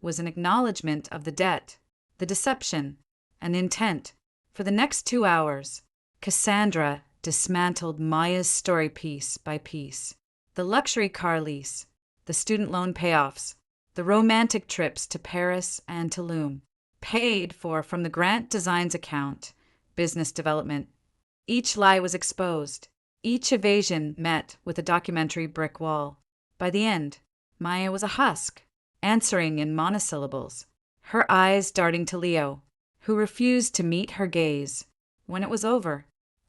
was an acknowledgement of the debt, the deception, an intent. For the next 2 hours, Cassandra dismantled Maya's story piece by piece. The luxury car lease, the student loan payoffs, the romantic trips to Paris and Tulum, paid for from the Grant Designs account, business development. Each lie was exposed, each evasion met with a documentary brick wall. By the end, Maya was a husk, answering in monosyllables, her eyes darting to Leo, who refused to meet her gaze. When it was over,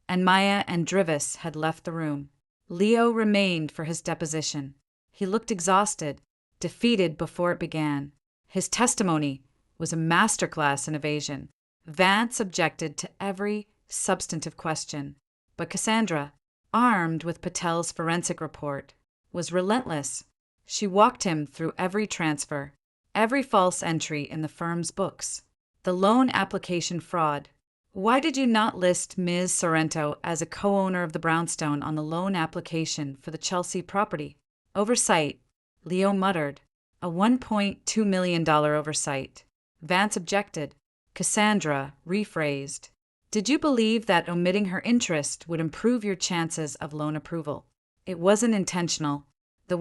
and Maya and Drivis had left the room, Leo remained for his deposition. He looked exhausted, defeated before it began. His testimony was a masterclass in evasion. Vance objected to every substantive question, but Cassandra, armed with Patel's forensic report, was relentless. She walked him through every transfer, every false entry in the firm's books, the loan application fraud. Why did you not list Ms. Sorrento as a co-owner of the Brownstone on the loan application for the Chelsea property? Oversight, Leo muttered. A $1.2 million oversight. Vance objected. Cassandra rephrased. Did you believe that omitting her interest would improve your chances of loan approval? It wasn't intentional. The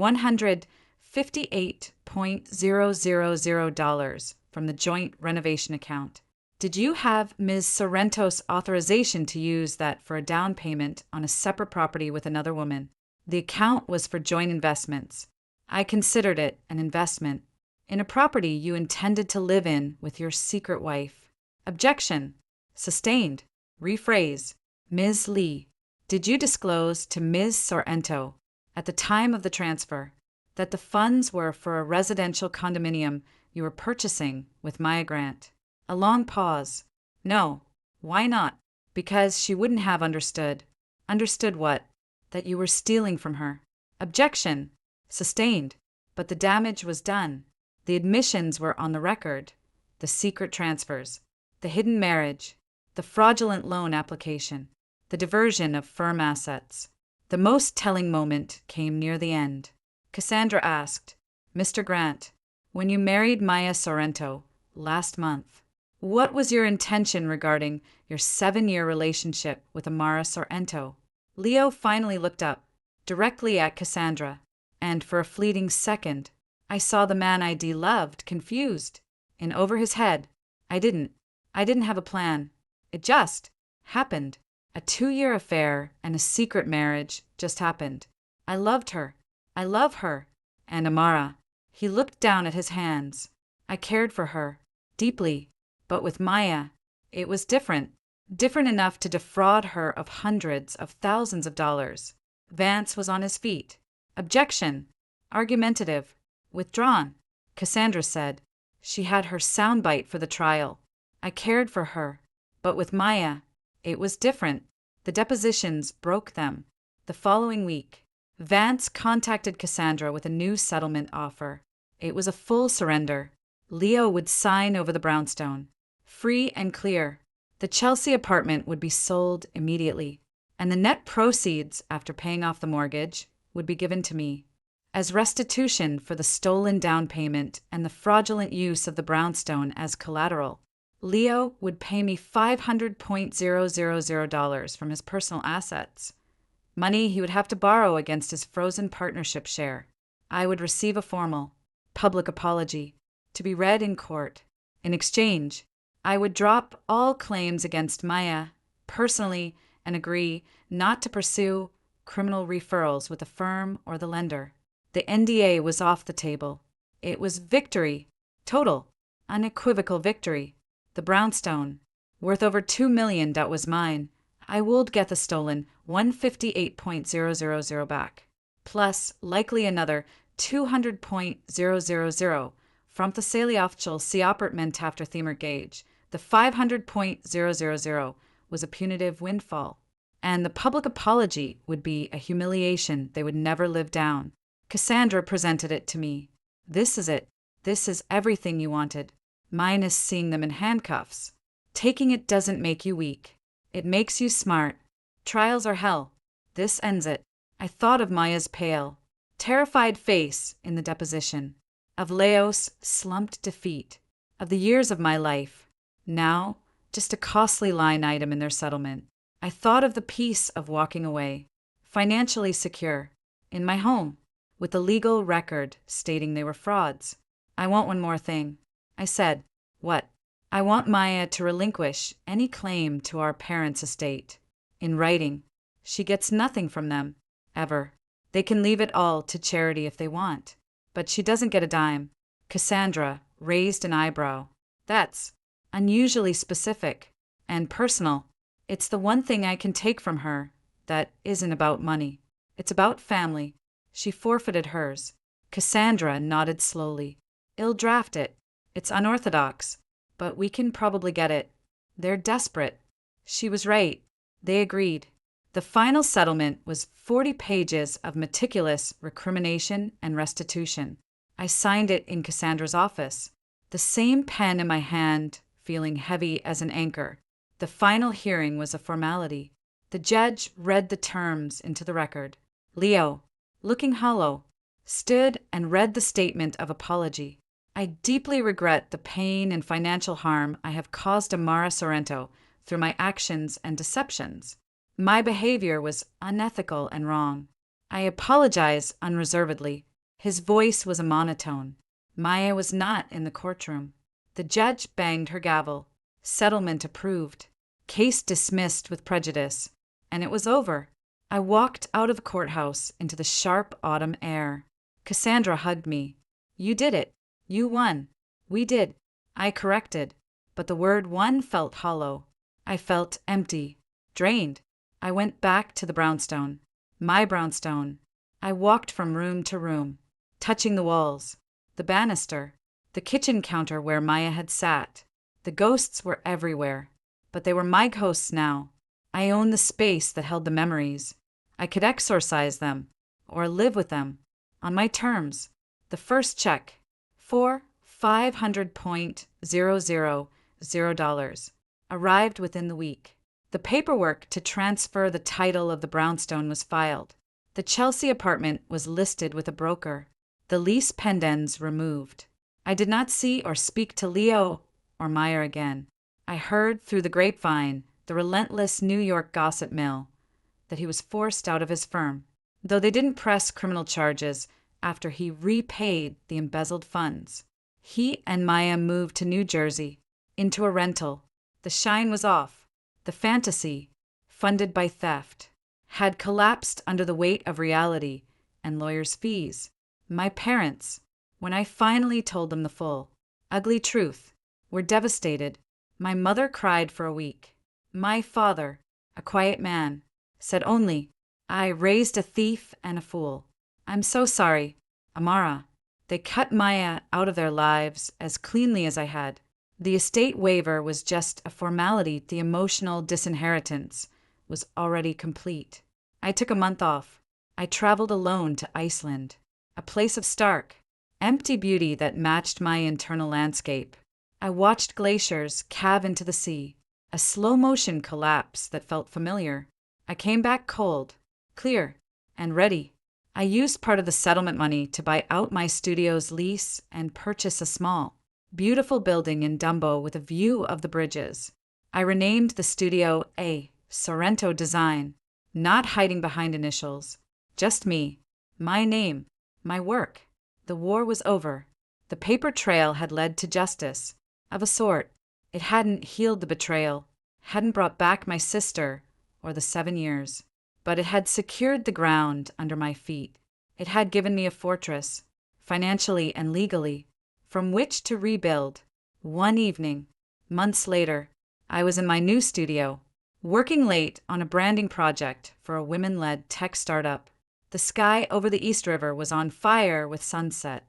$500,000 from the joint renovation account. Did you have Ms. Sorrento's authorization to use that for a down payment on a separate property with another woman? The account was for joint investments. I considered it an investment in a property you intended to live in with your secret wife. Objection. Sustained. Rephrase. Ms. Lee, did you disclose to Ms. Sorrento at the time of the transfer that the funds were for a residential condominium you were purchasing with Maya Grant? A long pause. No. Why not? Because she wouldn't have understood. Understood what? That you were stealing from her. Objection. Sustained. But the damage was done. The admissions were on the record. The secret transfers. The hidden marriage. The fraudulent loan application. The diversion of firm assets. The most telling moment came near the end. Cassandra asked, Mr. Grant, when you married Maya Sorrento last month, what was your intention regarding your 7-year relationship with Amara Sorrento? Leo finally looked up, directly at Cassandra, and for a fleeting second, I saw the man I loved confused. And over his head, I didn't have a plan. It just happened. A 2-year affair and a secret marriage just happened. I loved her. I love her. And Amara. He looked down at his hands. I cared for her. Deeply. But with Maya, it was different. Different enough to defraud her of hundreds of thousands of dollars. Vance was on his feet. Objection. Argumentative. Withdrawn. Cassandra said. She had her soundbite for the trial. I cared for her. But with Maya, it was different. The depositions broke them. The following week, Vance contacted Cassandra with a new settlement offer. It was a full surrender. Leo would sign over the brownstone. Free and clear. The Chelsea apartment would be sold immediately, and the net proceeds, after paying off the mortgage, would be given to me as restitution for the stolen down payment and the fraudulent use of the brownstone as collateral. Leo would pay me $500,000 from his personal assets, money he would have to borrow against his frozen partnership share. I would receive a formal, public apology to be read in court. In exchange, I would drop all claims against Maya personally and agree not to pursue criminal referrals with the firm or the lender. The NDA was off the table. It was victory, total, unequivocal victory. The brownstone, worth over $2 million, that was mine. I would get the stolen $158,000 back, plus likely another $200,000 from the Saliofchel Siopert after Themer Gage. The $500,000 was a punitive windfall, and the public apology would be a humiliation they would never live down. Cassandra presented it to me. This is it. This is everything you wanted, minus seeing them in handcuffs. Taking it doesn't make you weak. It makes you smart. Trials are hell. This ends it. I thought of Maya's pale, terrified face in the deposition, of Leo's slumped defeat, of the years of my life, now just a costly line item in their settlement. I thought of the peace of walking away, financially secure, in my home, with a legal record stating they were frauds. I want one more thing. I said, what? I want Maya to relinquish any claim to our parents' estate. In writing, she gets nothing from them, ever. They can leave it all to charity if they want. But she doesn't get a dime. Cassandra raised an eyebrow. That's unusually specific and personal. It's the one thing I can take from her that isn't about money. It's about family. She forfeited hers. Cassandra nodded slowly. I'll draft it. It's unorthodox, but we can probably get it. They're desperate. She was right. They agreed. The final settlement was 40 pages of meticulous recrimination and restitution. I signed it in Cassandra's office, the same pen in my hand, feeling heavy as an anchor. The final hearing was a formality. The judge read the terms into the record. Leo, looking hollow, stood and read the statement of apology. I deeply regret the pain and financial harm I have caused Amara Sorrento through my actions and deceptions. My behavior was unethical and wrong. I apologize unreservedly. His voice was a monotone. Maya was not in the courtroom. The judge banged her gavel. Settlement approved. Case dismissed with prejudice. And it was over. I walked out of the courthouse into the sharp autumn air. Cassandra hugged me. You did it. You won. We did. I corrected. But the word won felt hollow. I felt empty. Drained. I went back to the brownstone. My brownstone. I walked from room to room, touching the walls, the banister, the kitchen counter where Maya had sat. The ghosts were everywhere, but they were my ghosts now. I owned the space that held the memories. I could exorcise them, or live with them, on my terms. The first check, for $500.000, arrived within the week. The paperwork to transfer the title of the brownstone was filed. The Chelsea apartment was listed with a broker. The lease pendants removed. I did not see or speak to Leo or Maya again. I heard through the grapevine, the relentless New York gossip mill, that he was forced out of his firm, though they didn't press criminal charges after he repaid the embezzled funds. He and Maya moved to New Jersey, into a rental. The shine was off. The fantasy, funded by theft, had collapsed under the weight of reality and lawyers' fees. My parents, when I finally told them the full, ugly truth, were devastated. My mother cried for a week. My father, a quiet man, said only, I raised a thief and a fool. I'm so sorry, Amara. They cut Maya out of their lives as cleanly as I had. The estate waiver was just a formality. The emotional disinheritance was already complete. I took a month off. I traveled alone to Iceland, a place of stark, empty beauty that matched my internal landscape. I watched glaciers calve into the sea, a slow-motion collapse that felt familiar. I came back cold, clear, and ready. I used part of the settlement money to buy out my studio's lease and purchase a small, beautiful building in Dumbo with a view of the bridges. I renamed the studio A Sorrento Design, not hiding behind initials. Just me, my name, my work. The war was over. The paper trail had led to justice, of a sort. It hadn't healed the betrayal, hadn't brought back my sister or the 7 years, but it had secured the ground under my feet. It had given me a fortress, financially and legally, from which to rebuild. One evening, months later, I was in my new studio, working late on a branding project for a women-led tech startup. The sky over the East River was on fire with sunset.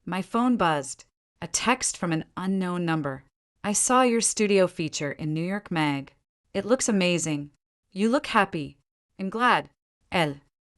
My phone buzzed, a text from an unknown number. I saw your studio feature in New York Mag. It looks amazing. You look happy and glad.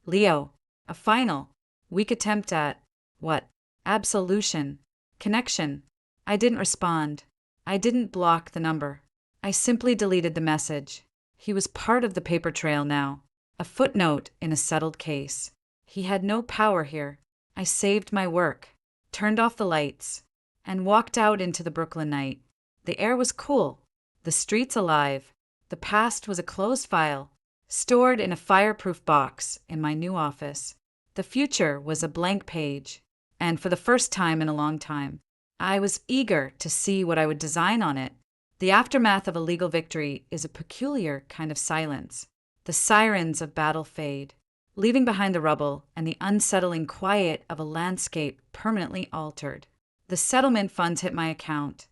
Leo, a final, weak attempt at, what? Absolution. Connection. I didn't respond. I didn't block the number. I simply deleted the message. He was part of the paper trail now, a footnote in a settled case. He had no power here. I saved my work, turned off the lights, and walked out into the Brooklyn night. The air was cool, the streets alive. The past was a closed file, stored in a fireproof box in my new office. The future was a blank page. And for the first time in a long time, I was eager to see what I would design on it. The aftermath of a legal victory is a peculiar kind of silence. The sirens of battle fade, leaving behind the rubble and the unsettling quiet of a landscape permanently altered. The settlement funds hit my account.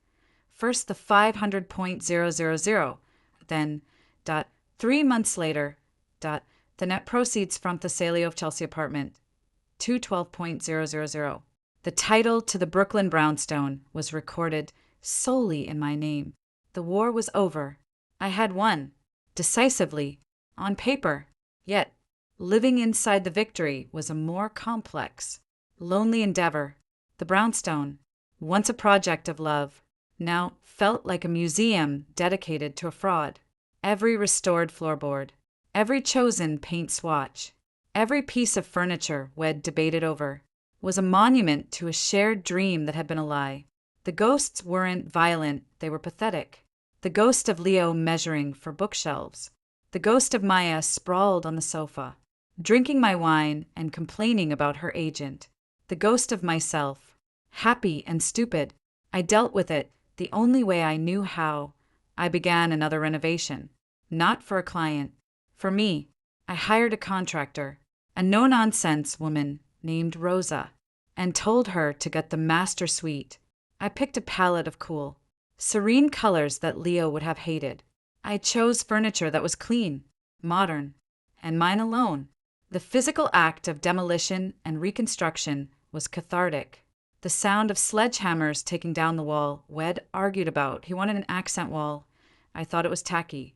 First the $500.000, then, 3 months later, the net proceeds from the sale of Chelsea apartment, $212.000. The title to the Brooklyn brownstone was recorded solely in my name. The war was over. I had won, decisively, on paper. Yet, living inside the victory was a more complex, lonely endeavor. The brownstone, once a project of love, now felt like a museum dedicated to a fraud. Every restored floorboard, every chosen paint swatch, every piece of furniture we'd debated over was a monument to a shared dream that had been a lie. The ghosts weren't violent, they were pathetic. The ghost of Leo measuring for bookshelves. The ghost of Maya sprawled on the sofa, drinking my wine and complaining about her agent. The ghost of myself, happy and stupid. I dealt with it the only way I knew how. I began another renovation. Not for a client. For me. I hired a contractor, a no-nonsense woman named Rosa, and told her to get the master suite. I picked a palette of cool, serene colors that Leo would have hated. I chose furniture that was clean, modern, and mine alone. The physical act of demolition and reconstruction was cathartic. The sound of sledgehammers taking down the wall Wed argued about. He wanted an accent wall. I thought it was tacky.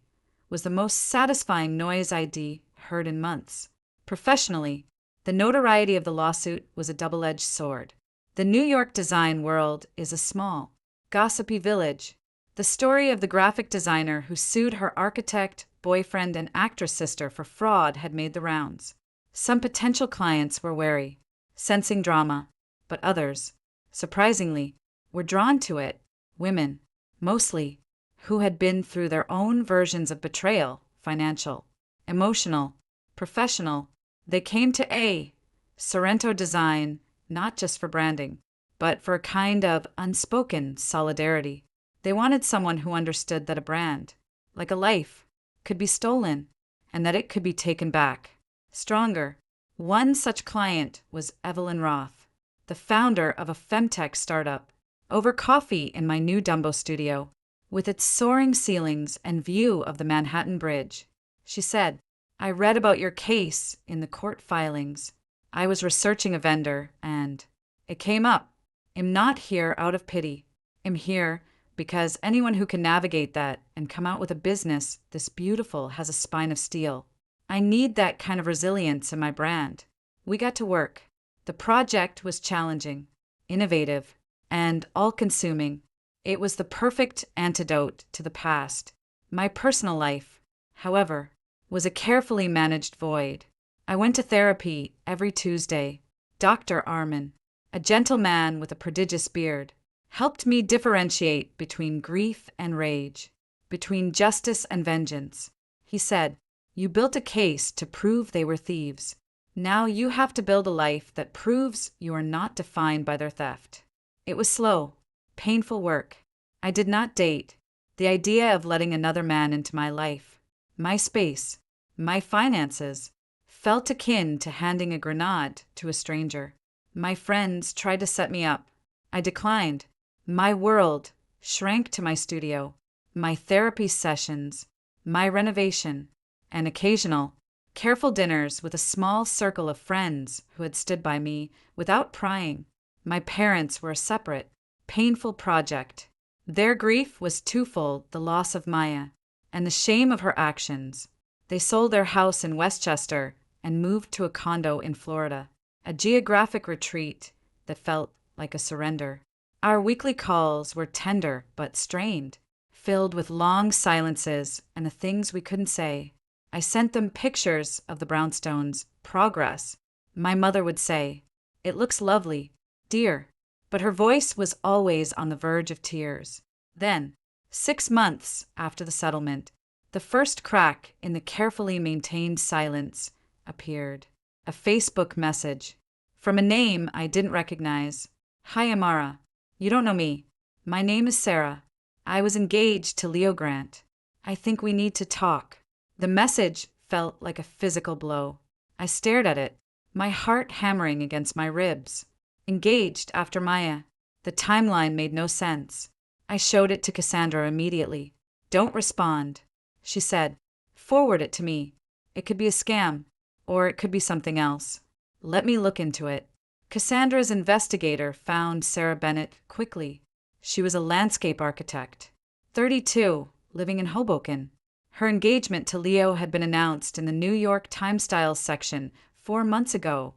Was the most satisfying noise I'd heard in months. Professionally, the notoriety of the lawsuit was a double-edged sword. The New York design world is a small, gossipy village. The story of the graphic designer who sued her architect, boyfriend, and actress sister for fraud had made the rounds. Some potential clients were wary, sensing drama, but others, surprisingly, were drawn to it. Women, mostly, who had been through their own versions of betrayal, financial, emotional, professional. They came to Sorrento Design, not just for branding, but for a kind of unspoken solidarity. They wanted someone who understood that a brand, like a life, could be stolen, and that it could be taken back. Stronger. One such client was Evelyn Roth, the founder of a femtech startup. Over coffee in my new Dumbo studio, with its soaring ceilings and view of the Manhattan Bridge, she said, "I read about your case in the court filings. I was researching a vendor, and it came up. I'm not here out of pity. I'm here because anyone who can navigate that and come out with a business this beautiful has a spine of steel. I need that kind of resilience in my brand." We got to work. The project was challenging, innovative, and all-consuming. It was the perfect antidote to the past. My personal life, however, was a carefully managed void. I went to therapy every Tuesday. Dr. Armin, a gentle man with a prodigious beard, helped me differentiate between grief and rage, between justice and vengeance. He said, "You built a case to prove they were thieves. Now you have to build a life that proves you are not defined by their theft." It was slow, painful work. I did not date. The idea of letting another man into my life, my space, my finances, felt akin to handing a grenade to a stranger. My friends tried to set me up. I declined. My world shrank to my studio, my therapy sessions, my renovation, and occasional, careful dinners with a small circle of friends who had stood by me without prying. My parents were a separate, painful project. Their grief was twofold: the loss of Maya and the shame of her actions. They sold their house in Westchester and moved to a condo in Florida, a geographic retreat that felt like a surrender. Our weekly calls were tender but strained, filled with long silences and the things we couldn't say. I sent them pictures of the brownstones' progress. My mother would say, "It looks lovely, dear," but her voice was always on the verge of tears. Then, 6 months after the settlement, the first crack in the carefully maintained silence appeared. A Facebook message from a name I didn't recognize. "Hi, Amara. You don't know me. My name is Sarah. I was engaged to Leo Grant. I think we need to talk." The message felt like a physical blow. I stared at it, my heart hammering against my ribs. Engaged after Maya. The timeline made no sense. I showed it to Cassandra immediately. "Don't respond," she said. "Forward it to me. It could be a scam, or it could be something else. Let me look into it." Cassandra's investigator found Sarah Bennett quickly. She was a landscape architect, 32, living in Hoboken. Her engagement to Leo had been announced in the New York Times Style section 4 months ago,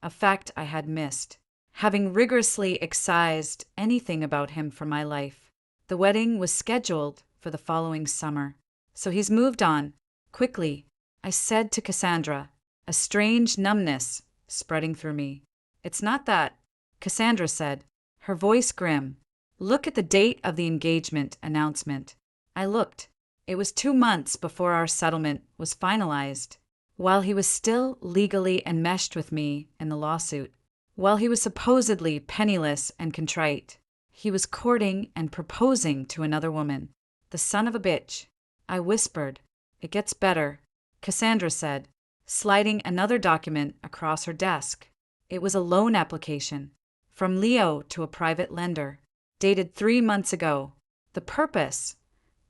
a fact I had missed, having rigorously excised anything about him from my life. The wedding was scheduled for the following summer. "So he's moved on, quickly," I said to Cassandra, a strange numbness spreading through me. "It's not that," Cassandra said, her voice grim. "Look at the date of the engagement announcement." I looked. It was 2 months before our settlement was finalized, while he was still legally enmeshed with me in the lawsuit. While he was supposedly penniless and contrite, he was courting and proposing to another woman. The son of a bitch. I whispered. It gets better, Cassandra said, sliding another document across her desk. It was a loan application from Leo to a private lender, dated 3 months ago. The purpose?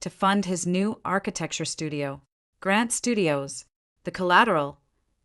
To fund his new architecture studio, Grant Studios. The collateral?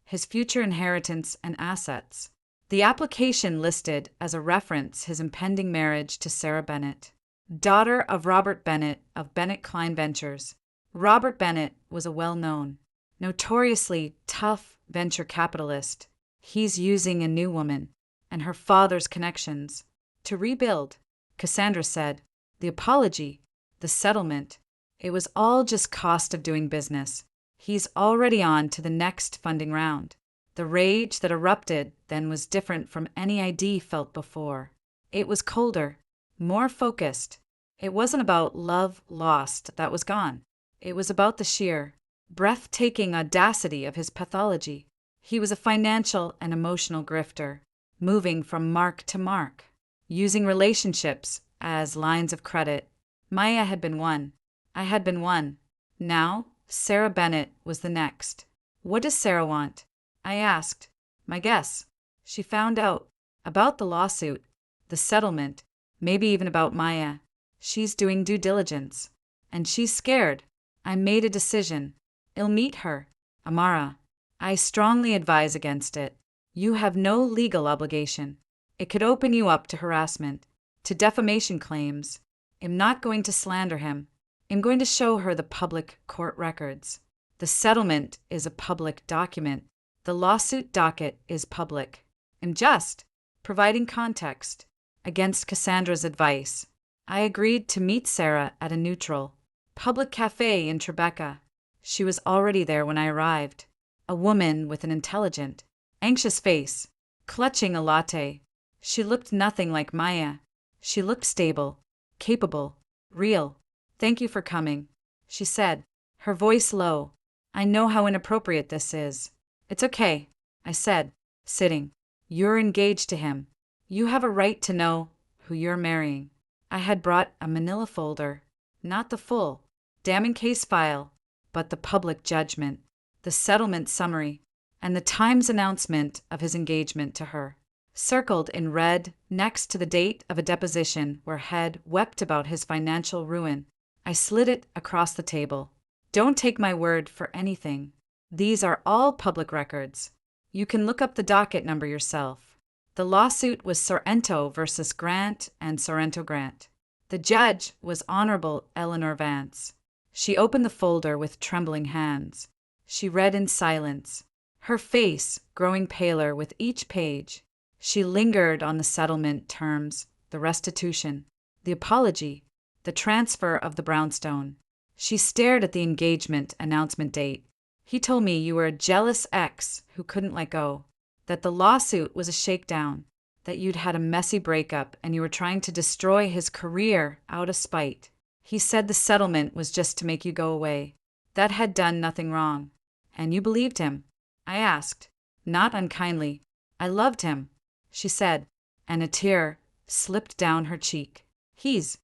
His future inheritance and assets. The application listed as a reference his impending marriage to Sarah Bennett, daughter of Robert Bennett of Bennett Klein Ventures. Robert Bennett was a well-known, notoriously tough venture capitalist. He's using a new woman and her father's connections to rebuild, Cassandra said. The apology, the settlement, it was all just cost of doing business. He's already on to the next funding round. The rage that erupted then was different from any ID felt before. It was colder, more focused. It wasn't about love lost that was gone. It was about the sheer, breathtaking audacity of his pathology. He was a financial and emotional grifter, moving from mark to mark, using relationships as lines of credit. Maya had been one. I had been one. Now, Sarah Bennett was the next. What does Sarah want? I asked. My guess. She found out. About the lawsuit, the settlement, maybe even about Maya. She's doing due diligence. And she's scared. I made a decision. I'll meet her. Amara. I strongly advise against it. You have no legal obligation. It could open you up to harassment, to defamation claims. I'm not going to slander him. I'm going to show her the public court records. The settlement is a public document. The lawsuit docket is public. I'm just providing context. Against Cassandra's advice, I agreed to meet Sarah at a neutral, public cafe in Tribeca. She was already there when I arrived. A woman with an intelligent, anxious face, clutching a latte. She looked nothing like Maya. She looked stable, capable, real. Thank you for coming, she said, her voice low. I know how inappropriate this is. It's okay, I said, sitting. You're engaged to him. You have a right to know who you're marrying. I had brought a manila folder, not the full, damning case file, but the public judgment, the settlement summary, and the Times announcement of his engagement to her, circled in red next to the date of a deposition where Head wept about his financial ruin. I slid it across the table. Don't take my word for anything. These are all public records. You can look up the docket number yourself. The lawsuit was Sorrento versus Grant and Sorrento Grant. The judge was Honorable Eleanor Vance. She opened the folder with trembling hands. She read in silence, her face growing paler with each page. She lingered on the settlement terms, the restitution, the apology, the transfer of the brownstone. She stared at the engagement announcement date. He told me you were a jealous ex who couldn't let go, that the lawsuit was a shakedown, that you'd had a messy breakup and you were trying to destroy his career out of spite. He said the settlement was just to make you go away, that had done nothing wrong. And you believed him? I asked, not unkindly. I loved him, she said, and a tear slipped down her cheek. He's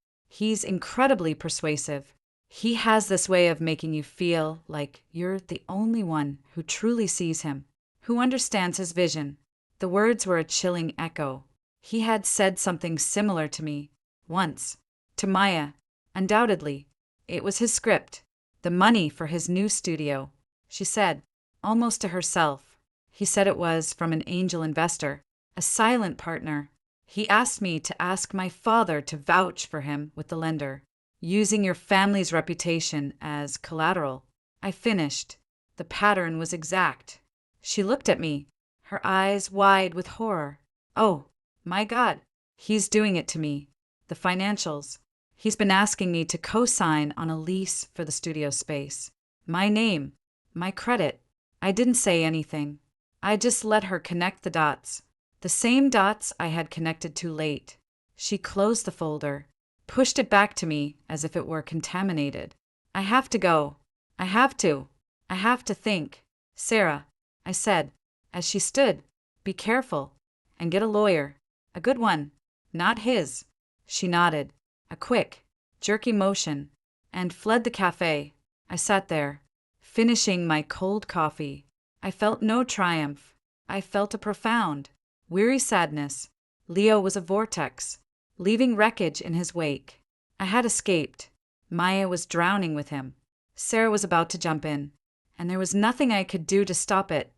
incredibly persuasive. He has this way of making you feel like you're the only one who truly sees him, who understands his vision. The words were a chilling echo. He had said something similar to me, once, to Maya. Undoubtedly, it was his script, the money for his new studio, she said, almost to herself. He said it was from an angel investor, a silent partner. He asked me to ask my father to vouch for him with the lender, using your family's reputation as collateral. I finished. The pattern was exact. She looked at me, her eyes wide with horror. Oh, my God, he's doing it to me. The financials. He's been asking me to co-sign on a lease for the studio space. My name, my credit. I didn't say anything. I just let her connect the dots. The same dots I had connected too late. She closed the folder, pushed it back to me as if it were contaminated. I have to go. I have to think. Sarah, I said, as she stood, be careful. and get a lawyer. A good one. Not his. She nodded. A quick, jerky motion, and fled the cafe. I sat there, finishing my cold coffee. I felt no triumph. I felt a profound, weary sadness. Leo was a vortex, leaving wreckage in his wake. I had escaped. Maya was drowning with him. Sarah was about to jump in, and there was nothing I could do to stop it.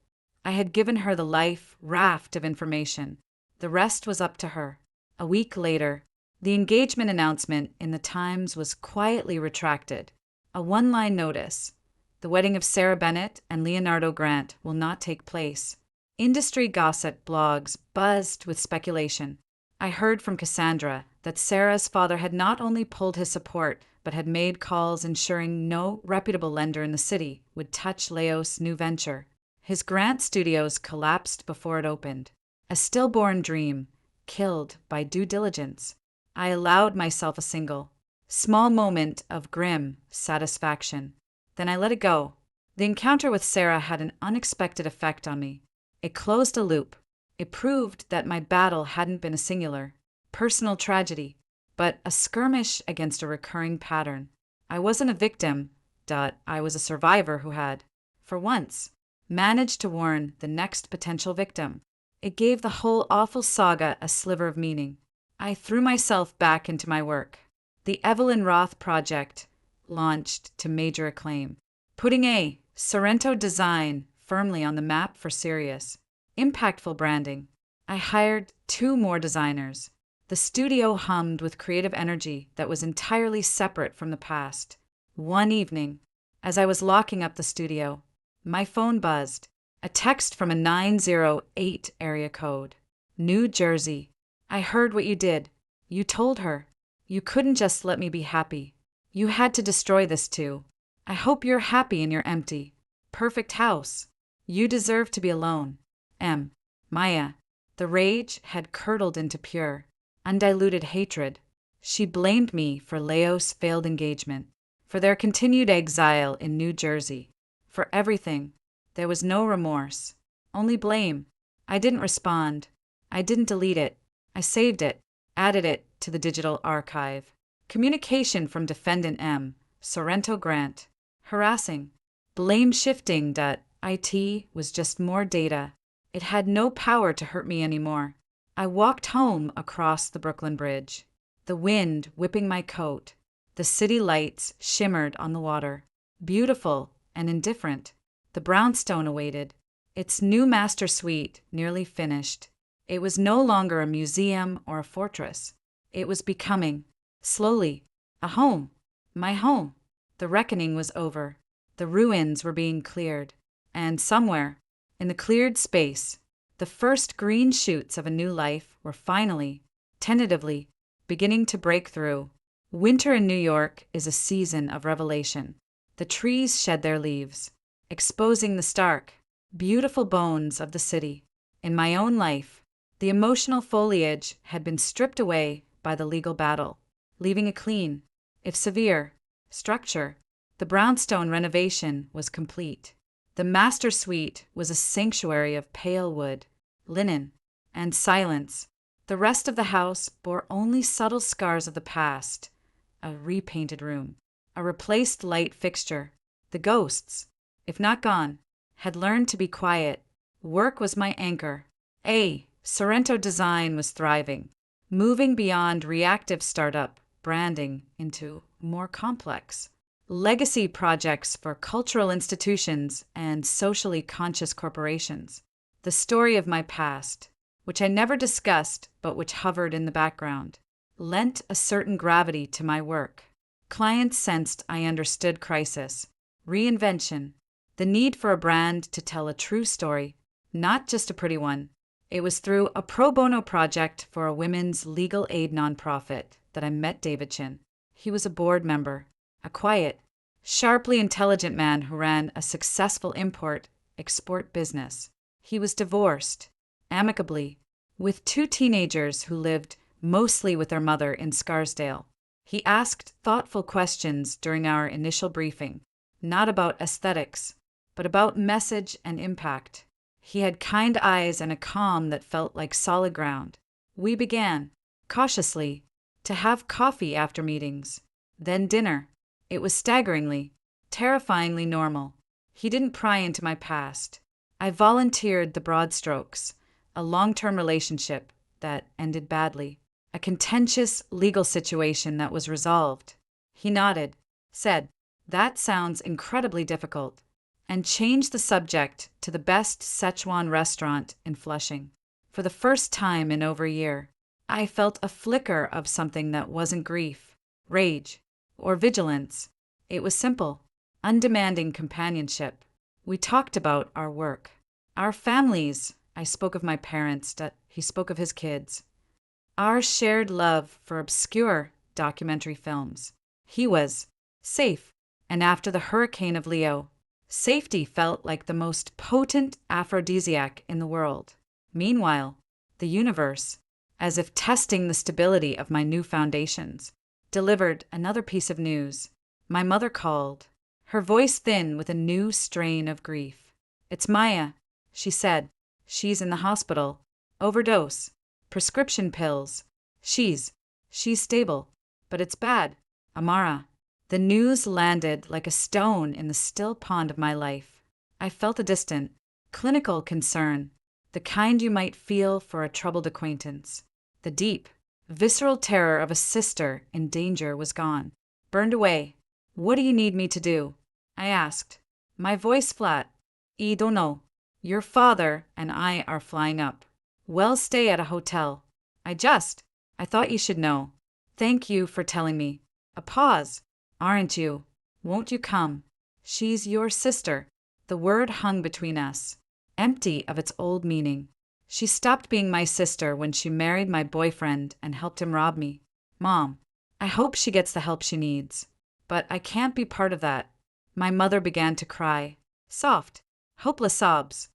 I had given her the life raft of information. The rest was up to her. A week later, the engagement announcement in the Times was quietly retracted. A one-line notice. The wedding of Sarah Bennett and Leonardo Grant will not take place. Industry gossip blogs buzzed with speculation. I heard from Cassandra that Sarah's father had not only pulled his support, but had made calls ensuring no reputable lender in the city would touch Leo's new venture. His Grant Studios collapsed before it opened. A stillborn dream, killed by due diligence. I allowed myself a single, small moment of grim satisfaction. Then I let it go. The encounter with Sarah had an unexpected effect on me. It closed a loop. It proved that my battle hadn't been a singular, personal tragedy, but a skirmish against a recurring pattern. I wasn't a victim, I was a survivor who had, for once, managed to warn the next potential victim. It gave the whole awful saga a sliver of meaning. I threw myself back into my work. The Evelyn Roth project launched to major acclaim, putting a Sorrento design firmly on the map for serious, impactful branding. I hired 2 more designers. The studio hummed with creative energy that was entirely separate from the past. One evening, as I was locking up the studio, my phone buzzed. A text from a 908 area code. New Jersey. I heard what you did. You told her. You couldn't just let me be happy. You had to destroy this too. I hope you're happy in your empty, perfect house. You deserve to be alone. M. Maya. The rage had curdled into pure, undiluted hatred. She blamed me for Leo's failed engagement, for their continued exile in New Jersey, for everything. There was no remorse, only blame. I didn't respond. I didn't delete it. I saved it, added it to the digital archive. Communication from Defendant M. Sorrento Grant. Harassing. Blame shifting. It was just more data. It had no power to hurt me anymore. I walked home across the Brooklyn Bridge, the wind whipping my coat. The city lights shimmered on the water, beautiful and indifferent. The brownstone awaited, its new master suite nearly finished. It was no longer a museum or a fortress. It was becoming, slowly, a home. My home. The reckoning was over. The ruins were being cleared. And somewhere, in the cleared space, the first green shoots of a new life were finally, tentatively, beginning to break through. Winter in New York is a season of revelation. The trees shed their leaves, exposing the stark, beautiful bones of the city. In my own life, the emotional foliage had been stripped away by the legal battle, leaving a clean, if severe, structure. The brownstone renovation was complete. The master suite was a sanctuary of pale wood, linen, and silence. The rest of the house bore only subtle scars of the past. A repainted room, a replaced light fixture. The ghosts, if not gone, had learned to be quiet. Work was my anchor. Sorrento design was thriving, moving beyond reactive startup branding into more complex legacy projects for cultural institutions and socially conscious corporations. The story of my past, which I never discussed but which hovered in the background, lent a certain gravity to my work. Clients sensed I understood crisis, reinvention, the need for a brand to tell a true story, not just a pretty one. It was through a pro bono project for a women's legal aid nonprofit that I met David Chin. He was a board member, a quiet, sharply intelligent man who ran a successful import-export business. He was divorced, amicably, with 2 teenagers who lived mostly with their mother in Scarsdale. He asked thoughtful questions during our initial briefing, not about aesthetics, but about message and impact. He had kind eyes and a calm that felt like solid ground. We began, cautiously, to have coffee after meetings, then dinner. It was staggeringly, terrifyingly normal. He didn't pry into my past. I volunteered the broad strokes: a long-term relationship that ended badly, a contentious legal situation that was resolved. He nodded, said, "That sounds incredibly difficult," and changed the subject to the best Szechuan restaurant in Flushing. For the first time in over a year, I felt a flicker of something that wasn't grief, rage, or vigilance. It was simple, undemanding companionship. We talked about our work, our families. I spoke of my parents, he spoke of his kids. Our shared love for obscure documentary films. He was safe, and after the hurricane of Leo, safety felt like the most potent aphrodisiac in the world. Meanwhile, the universe, as if testing the stability of my new foundations, delivered another piece of news. My mother called, her voice thin with a new strain of grief. "It's Maya," she said. "She's in the hospital. Overdose. Prescription pills. She's stable. But it's bad. Amara." The news landed like a stone in the still pond of my life. I felt a distant, clinical concern, the kind you might feel for a troubled acquaintance. The deep, visceral terror of a sister in danger was gone, burned away. "What do you need me to do?" I asked, my voice flat. "I don't know. Your father and I are flying up. We'll stay at a hotel. I thought you should know. Thank you for telling me." A pause. "Aren't you? Won't you come? She's your sister." The word hung between us, empty of its old meaning. She stopped being my sister when she married my boyfriend and helped him rob me. "Mom, I hope she gets the help she needs. But I can't be part of that." My mother began to cry. Soft, hopeless sobs.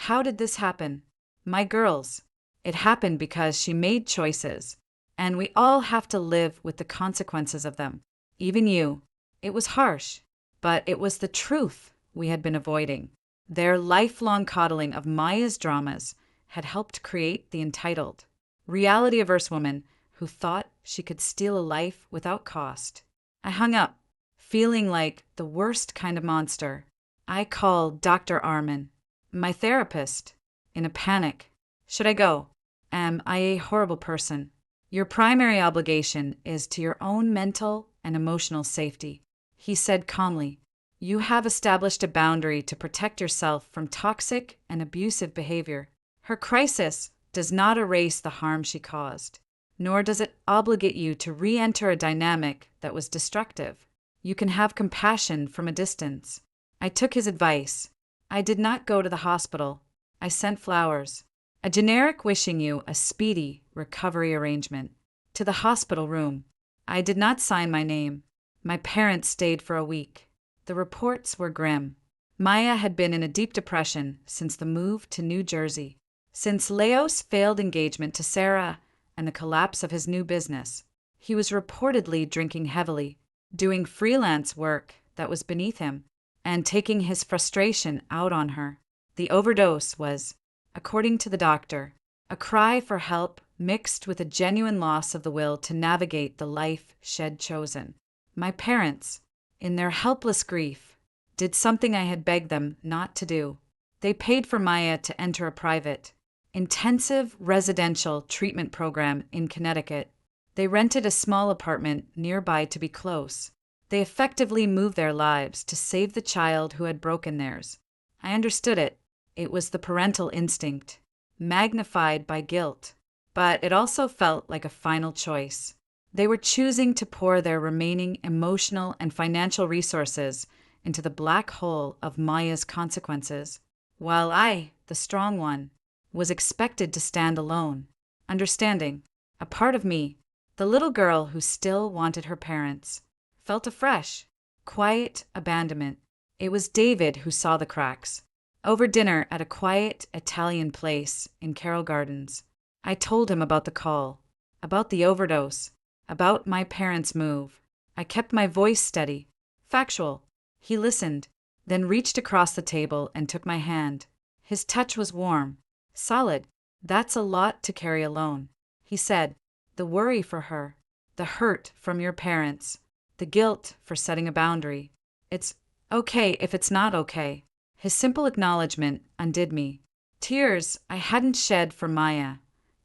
How did this happen? My girls. It happened because she made choices, and we all have to live with the consequences of them. Even you. It was harsh, but it was the truth we had been avoiding. Their lifelong coddling of Maya's dramas had helped create the entitled, reality-averse woman who thought she could steal a life without cost. I hung up, feeling like the worst kind of monster. I called Dr. Arman, my therapist, in a panic. "Should I go? Am I a horrible person?" "Your primary obligation is to your own mental and emotional safety," he said calmly. "You have established a boundary to protect yourself from toxic and abusive behavior. Her crisis does not erase the harm she caused, nor does it obligate you to re-enter a dynamic that was destructive. You can have compassion from a distance." I took his advice. I did not go to the hospital. I sent flowers, a generic wishing you a speedy recovery arrangement, to the hospital room. I did not sign my name. My parents stayed for a week. The reports were grim. Maya had been in a deep depression since the move to New Jersey, since Leo's failed engagement to Sarah and the collapse of his new business. He was reportedly drinking heavily, doing freelance work that was beneath him, and taking his frustration out on her. The overdose was, according to the doctor, a cry for help mixed with a genuine loss of the will to navigate the life she'd chosen. My parents, in their helpless grief, did something I had begged them not to do. They paid for Maya to enter a private, intensive residential treatment program in Connecticut. They rented a small apartment nearby to be close. They effectively moved their lives to save the child who had broken theirs. I understood it. It was the parental instinct, magnified by guilt. But it also felt like a final choice. They were choosing to pour their remaining emotional and financial resources into the black hole of Maya's consequences, while I, the strong one, was expected to stand alone, understanding. A part of me, the little girl who still wanted her parents, felt a fresh, quiet abandonment. It was David who saw the cracks. Over dinner at a quiet Italian place in Carroll Gardens, I told him about the call, about the overdose, about my parents' move. I kept my voice steady, factual. He listened, then reached across the table and took my hand. His touch was warm, solid. That's a lot to carry alone. He said, the worry for her, the hurt from your parents, the guilt for setting a boundary. It's okay if it's not okay. His simple acknowledgement undid me. Tears I hadn't shed for Maya.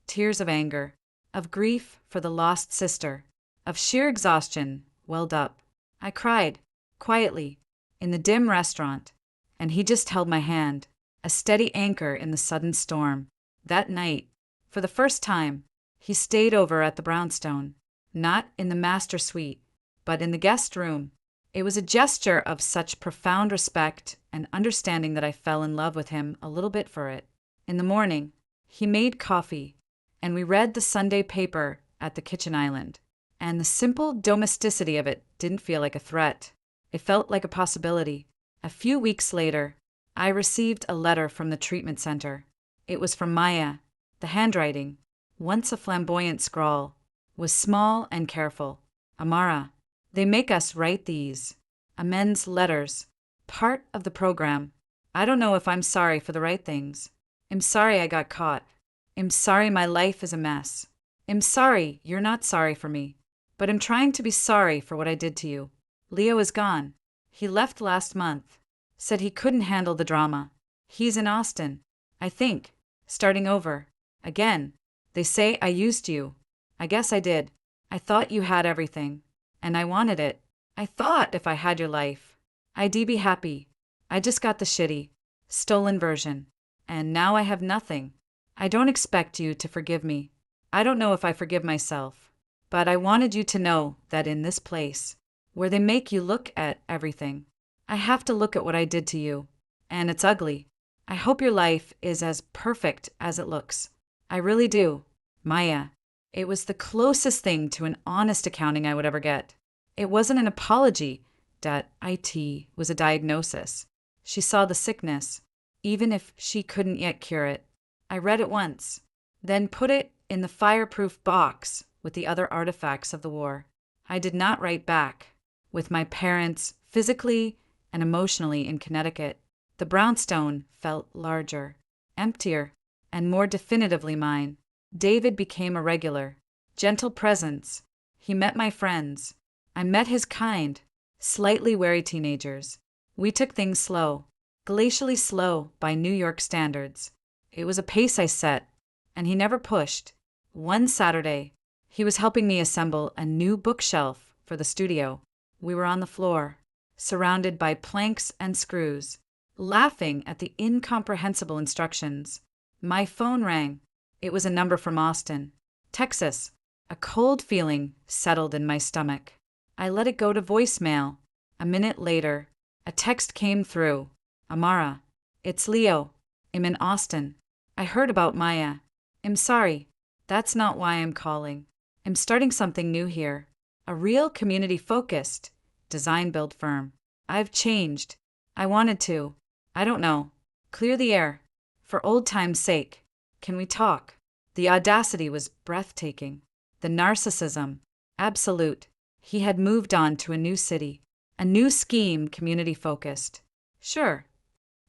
Tears of anger, of grief for the lost sister, of sheer exhaustion welled up. I cried, quietly, in the dim restaurant, and he just held my hand, a steady anchor in the sudden storm. That night, for the first time, he stayed over at the Brownstone, not in the master suite, but in the guest room. It was a gesture of such profound respect and understanding that I fell in love with him a little bit for it. In the morning, he made coffee, and we read the Sunday paper at the kitchen island. And the simple domesticity of it didn't feel like a threat. It felt like a possibility. A few weeks later, I received a letter from the treatment center. It was from Maya. The handwriting, once a flamboyant scrawl, was small and careful. Amara, they make us write these amends letters, part of the program. I don't know if I'm sorry for the right things. I'm sorry I got caught. I'm sorry my life is a mess. I'm sorry you're not sorry for me. But I'm trying to be sorry for what I did to you. Leo is gone. He left last month. Said he couldn't handle the drama. He's in Austin, I think, starting over. Again. They say I used you. I guess I did. I thought you had everything. And I wanted it. I thought if I had your life, I'd be happy. I just got the shitty, stolen version. And now I have nothing. I don't expect you to forgive me. I don't know if I forgive myself. But I wanted you to know that in this place, where they make you look at everything, I have to look at what I did to you. And it's ugly. I hope your life is as perfect as it looks. I really do. Maya. It was the closest thing to an honest accounting I would ever get. It wasn't an apology that IT was a diagnosis. She saw the sickness, even if she couldn't yet cure it. I read it once, then put it in the fireproof box with the other artifacts of the war. I did not write back. With my parents physically and emotionally in Connecticut, the Brownstone felt larger, emptier, and more definitively mine. David became a regular, gentle presence. He met my friends. I met his kind, slightly wary teenagers. We took things slow, glacially slow by New York standards. It was a pace I set, and he never pushed. One Saturday, he was helping me assemble a new bookshelf for the studio. We were on the floor, surrounded by planks and screws, laughing at the incomprehensible instructions. My phone rang. It was a number from Austin, Texas. A cold feeling settled in my stomach. I let it go to voicemail. A minute later, a text came through. Amara, it's Leo. I'm in Austin. I heard about Maya. I'm sorry. That's not why I'm calling. I'm starting something new here. A real community-focused design-build firm. I've changed. I wanted to. I don't know. Clear the air. For old time's sake. Can we talk? The audacity was breathtaking. The narcissism, absolute. He had moved on to a new city, a new scheme community-focused. Sure.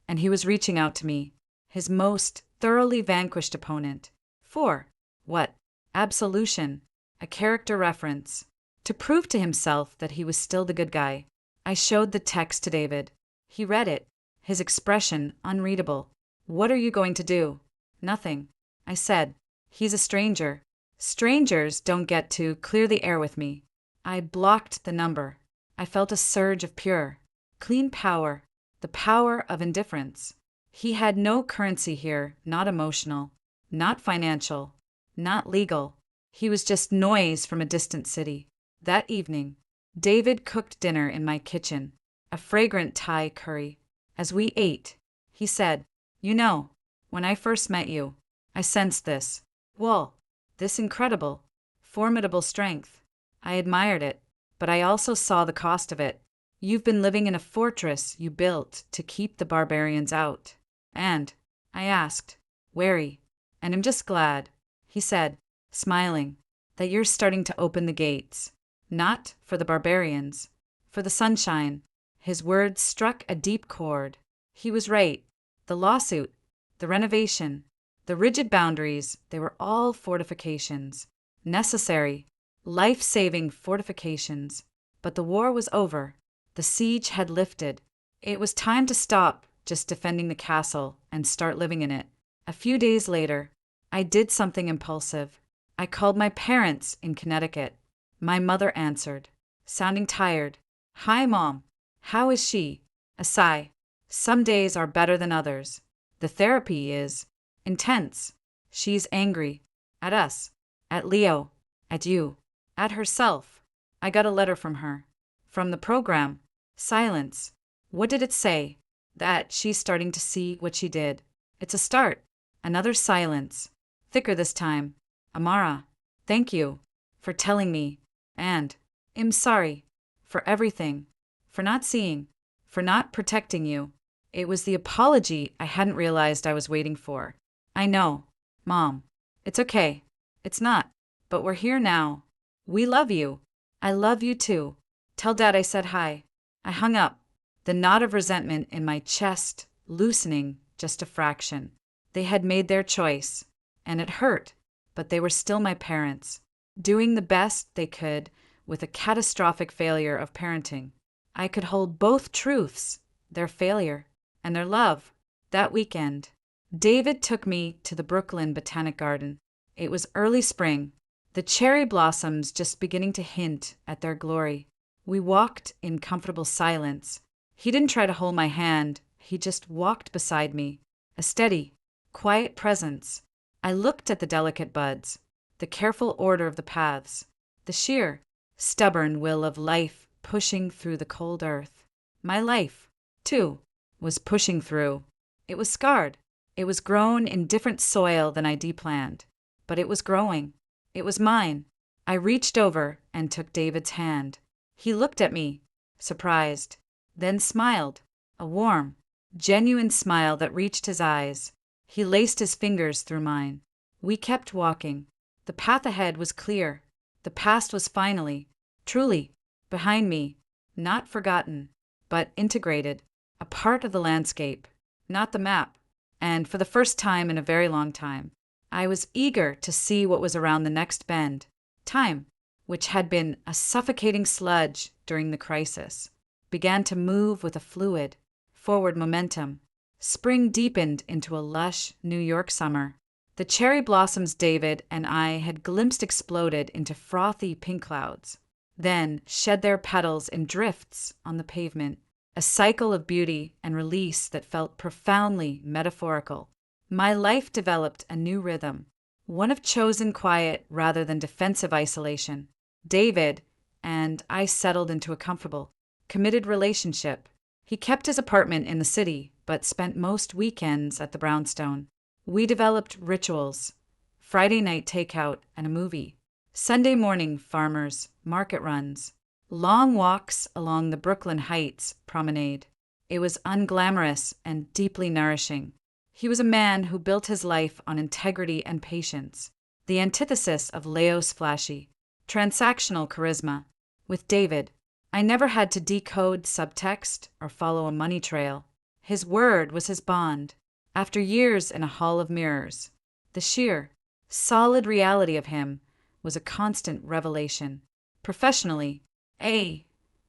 And he was reaching out to me, his most thoroughly vanquished opponent. For what? Absolution, a character reference. To prove to himself that he was still the good guy. I showed the text to David. He read it, his expression unreadable. What are you going to do? Nothing. I said. He's a stranger. Strangers don't get to clear the air with me. I blocked the number. I felt a surge of pure, clean power, the power of indifference. He had no currency here, not emotional, not financial, not legal. He was just noise from a distant city. That evening, David cooked dinner in my kitchen, a fragrant Thai curry. As we ate, he said, "You know, when I first met you, I sensed this. Well, this incredible, formidable strength. I admired it, but I also saw the cost of it. You've been living in a fortress you built to keep the barbarians out. And," I asked, wary, "and I'm just glad," he said, smiling, "that you're starting to open the gates. Not for the barbarians, for the sunshine." His words struck a deep chord. He was right. The lawsuit, the renovation, the rigid boundaries, they were all fortifications. Necessary, life-saving fortifications. But the war was over. The siege had lifted. It was time to stop just defending the castle and start living in it. A few days later, I did something impulsive. I called my parents in Connecticut. My mother answered, sounding tired. "Hi, Mom. How is she?" A sigh. "Some days are better than others. The therapy is intense. She's angry. At us. At Leo. At you. At herself." I got a letter from her. From the program. Silence. What did it say? That she's starting to see what she did. It's a start. Another silence. Thicker this time. "Amara, thank you for telling me. And I'm sorry for everything. For not seeing. For not protecting you." It was the apology I hadn't realized I was waiting for. "I know, Mom. It's okay. It's not. But we're here now. We love you. I love you too. Tell Dad I said hi." I hung up, the knot of resentment in my chest loosening just a fraction. They had made their choice, and it hurt, but they were still my parents, doing the best they could with a catastrophic failure of parenting. I could hold both truths, their failure and their love. That weekend, David took me to the Brooklyn Botanic Garden. It was early spring, the cherry blossoms just beginning to hint at their glory. We walked in comfortable silence. He didn't try to hold my hand, he just walked beside me, a steady, quiet presence. I looked at the delicate buds, the careful order of the paths, the sheer, stubborn will of life pushing through the cold earth. My life, too, was pushing through. It was scarred. It was grown in different soil than I deplanned. But it was growing. It was mine. I reached over and took David's hand. He looked at me, surprised, then smiled, a warm, genuine smile that reached his eyes. He laced his fingers through mine. We kept walking. The path ahead was clear. The past was finally, truly, behind me, not forgotten, but integrated, a part of the landscape, not the map. And for the first time in a very long time, I was eager to see what was around the next bend. Time, which had been a suffocating sludge during the crisis, began to move with a fluid, forward momentum. Spring deepened into a lush New York summer. The cherry blossoms David and I had glimpsed exploded into frothy pink clouds, then shed their petals in drifts on the pavement, a cycle of beauty and release that felt profoundly metaphorical. My life developed a new rhythm, one of chosen quiet rather than defensive isolation. David and I settled into a comfortable, committed relationship. He kept his apartment in the city, but spent most weekends at the brownstone. We developed rituals: Friday night takeout and a movie, Sunday morning farmers, market runs, long walks along the Brooklyn Heights promenade. It was unglamorous and deeply nourishing. He was a man who built his life on integrity and patience, the antithesis of Leo's flashy, transactional charisma. With David, I never had to decode subtext or follow a money trail. His word was his bond. After years in a hall of mirrors, the sheer, solid reality of him was a constant revelation. Professionally,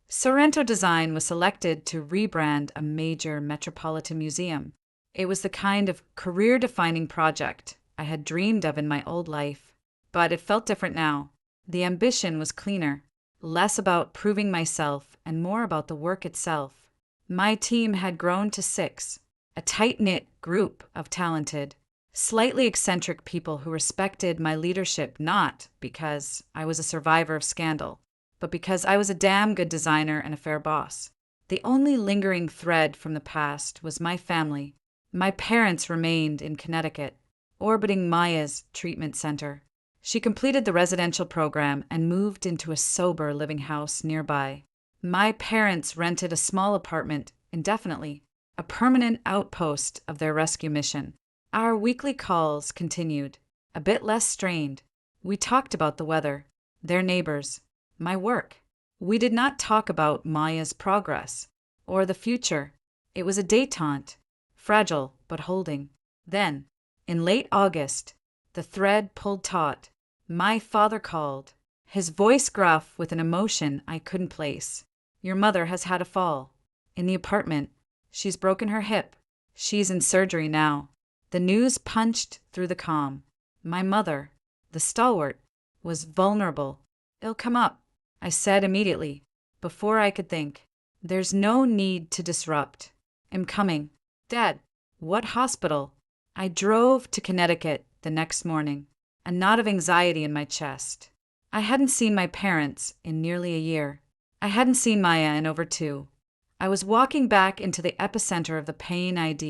Sorrento Design was selected to rebrand a major metropolitan museum. It was the kind of career-defining project I had dreamed of in my old life, but it felt different now. The ambition was cleaner, less about proving myself and more about the work itself. My team had grown to 6, a tight-knit group of talented, slightly eccentric people who respected my leadership not because I was a survivor of scandal, but because I was a damn good designer and a fair boss. The only lingering thread from the past was my family. My parents remained in Connecticut, orbiting Maya's treatment center. She completed the residential program and moved into a sober living house nearby. My parents rented a small apartment indefinitely, a permanent outpost of their rescue mission. Our weekly calls continued, a bit less strained. We talked about the weather, their neighbors, my work. We did not talk about Maya's progress or the future. It was a détente, fragile but holding. Then, in late August, the thread pulled taut. My father called, his voice gruff with an emotion I couldn't place. Your mother has had a fall. In the apartment. She's broken her hip. She's in surgery now. The news punched through the calm. My mother, the stalwart, was vulnerable. It'll come up, I said immediately, before I could think. There's no need to disrupt. I'm coming. Dad, what hospital? I drove to Connecticut the next morning, a knot of anxiety in my chest. I hadn't seen my parents in nearly a year. I hadn't seen Maya in over 2. I was walking back into the epicenter of the pain I'd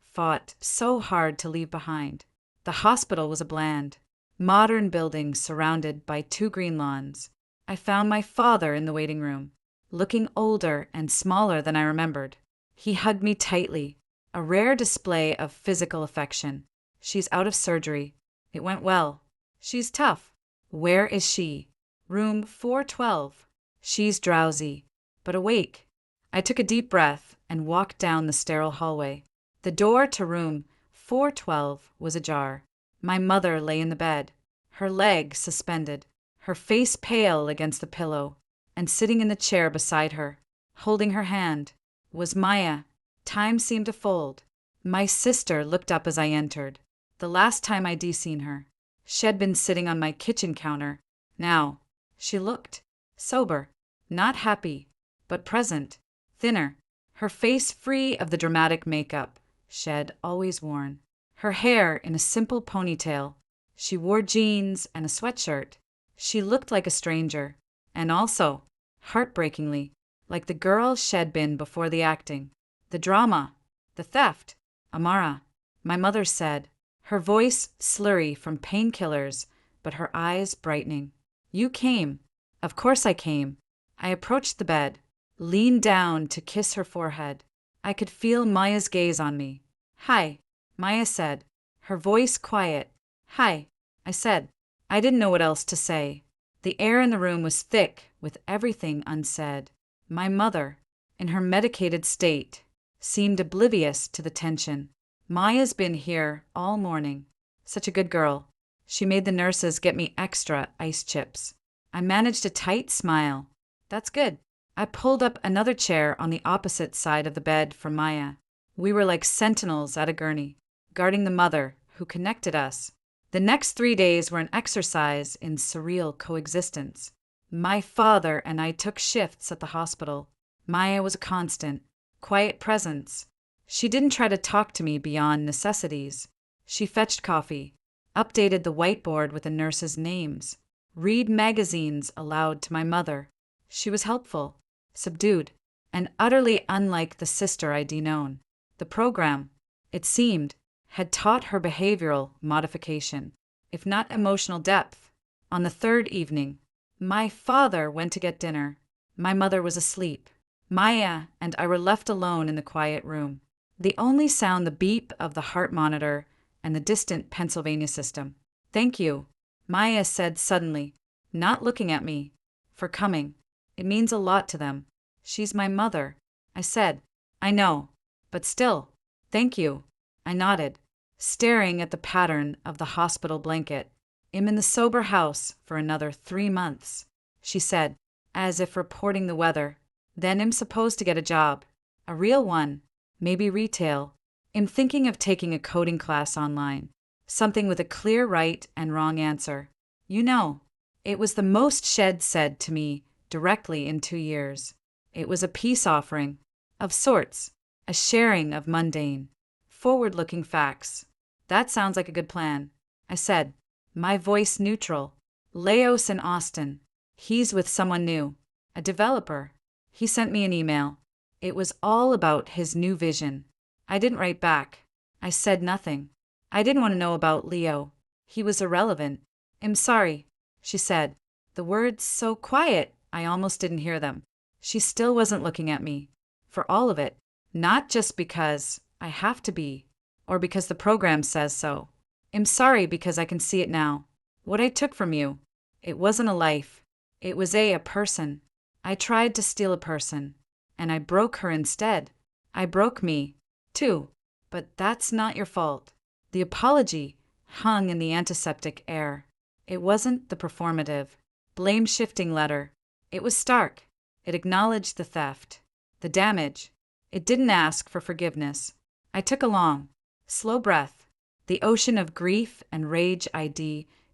fought so hard to leave behind. The hospital was a bland, modern building surrounded by 2 green lawns. I found my father in the waiting room, looking older and smaller than I remembered. He hugged me tightly, a rare display of physical affection. She's out of surgery. It went well. She's tough. Where is she? Room 412. She's drowsy, but awake. I took a deep breath and walked down the sterile hallway. The door to room 412 was ajar. My mother lay in the bed, her leg suspended, her face pale against the pillow, and sitting in the chair beside her, holding her hand, was Maya. Time seemed to fold. My sister looked up as I entered. The last time I'd seen her, she'd been sitting on my kitchen counter. Now, she looked sober, not happy, but present, thinner, her face free of the dramatic makeup she'd always worn, her hair in a simple ponytail. She wore jeans and a sweatshirt. She looked like a stranger, and also, heartbreakingly, like the girl she'd been before the acting, the drama, the theft. Amara, my mother said, her voice slurry from painkillers, but her eyes brightening. You came. Of course I came. I approached the bed, leaned down to kiss her forehead. I could feel Maya's gaze on me. Hi, Maya said, her voice quiet. Hi, I said. I didn't know what else to say. The air in the room was thick with everything unsaid. My mother, in her medicated state, seemed oblivious to the tension. Maya's been here all morning. Such a good girl. She made the nurses get me extra ice chips. I managed a tight smile. That's good. I pulled up another chair on the opposite side of the bed for Maya. We were like sentinels at a gurney, guarding the mother who connected us. The next 3 days were an exercise in surreal coexistence. My father and I took shifts at the hospital. Maya was a constant, quiet presence. She didn't try to talk to me beyond necessities. She fetched coffee, updated the whiteboard with the nurses' names, read magazines aloud to my mother. She was helpful, subdued, and utterly unlike the sister I'd known. The program, it seemed, had taught her behavioral modification, if not emotional depth. On the 3rd evening, my father went to get dinner. My mother was asleep. Maya and I were left alone in the quiet room. The only sound the beep of the heart monitor and the distant Pennsylvania system. Thank you, Maya said suddenly, not looking at me, for coming. It means a lot to them. She's my mother. I said, I know, but still, thank you. I nodded, staring at the pattern of the hospital blanket. I'm in the sober house for another 3 months, she said, as if reporting the weather. Then I'm supposed to get a job, a real one, maybe retail. I'm thinking of taking a coding class online, something with a clear right and wrong answer. You know, it was the most she'd said to me directly in 2 years. It was a peace offering, of sorts, a sharing of mundane, forward-looking facts. That sounds like a good plan, I said, my voice neutral. Leos in Austin. He's with someone new, a developer. He sent me an email. It was all about his new vision. I didn't write back. I said nothing. I didn't want to know about Leo. He was irrelevant. I'm sorry, she said. The words so quiet, I almost didn't hear them. She still wasn't looking at me. For all of it. Not just because I have to be, or because the program says so. I'm sorry because I can see it now. What I took from you, it wasn't a life. It was a person. I tried to steal a person, and I broke her instead. I broke me, too. But that's not your fault. The apology hung in the antiseptic air. It wasn't the performative, blame-shifting letter. It was stark. It acknowledged the theft, the damage. It didn't ask for forgiveness. I took a long, slow breath. The ocean of grief and rage I'd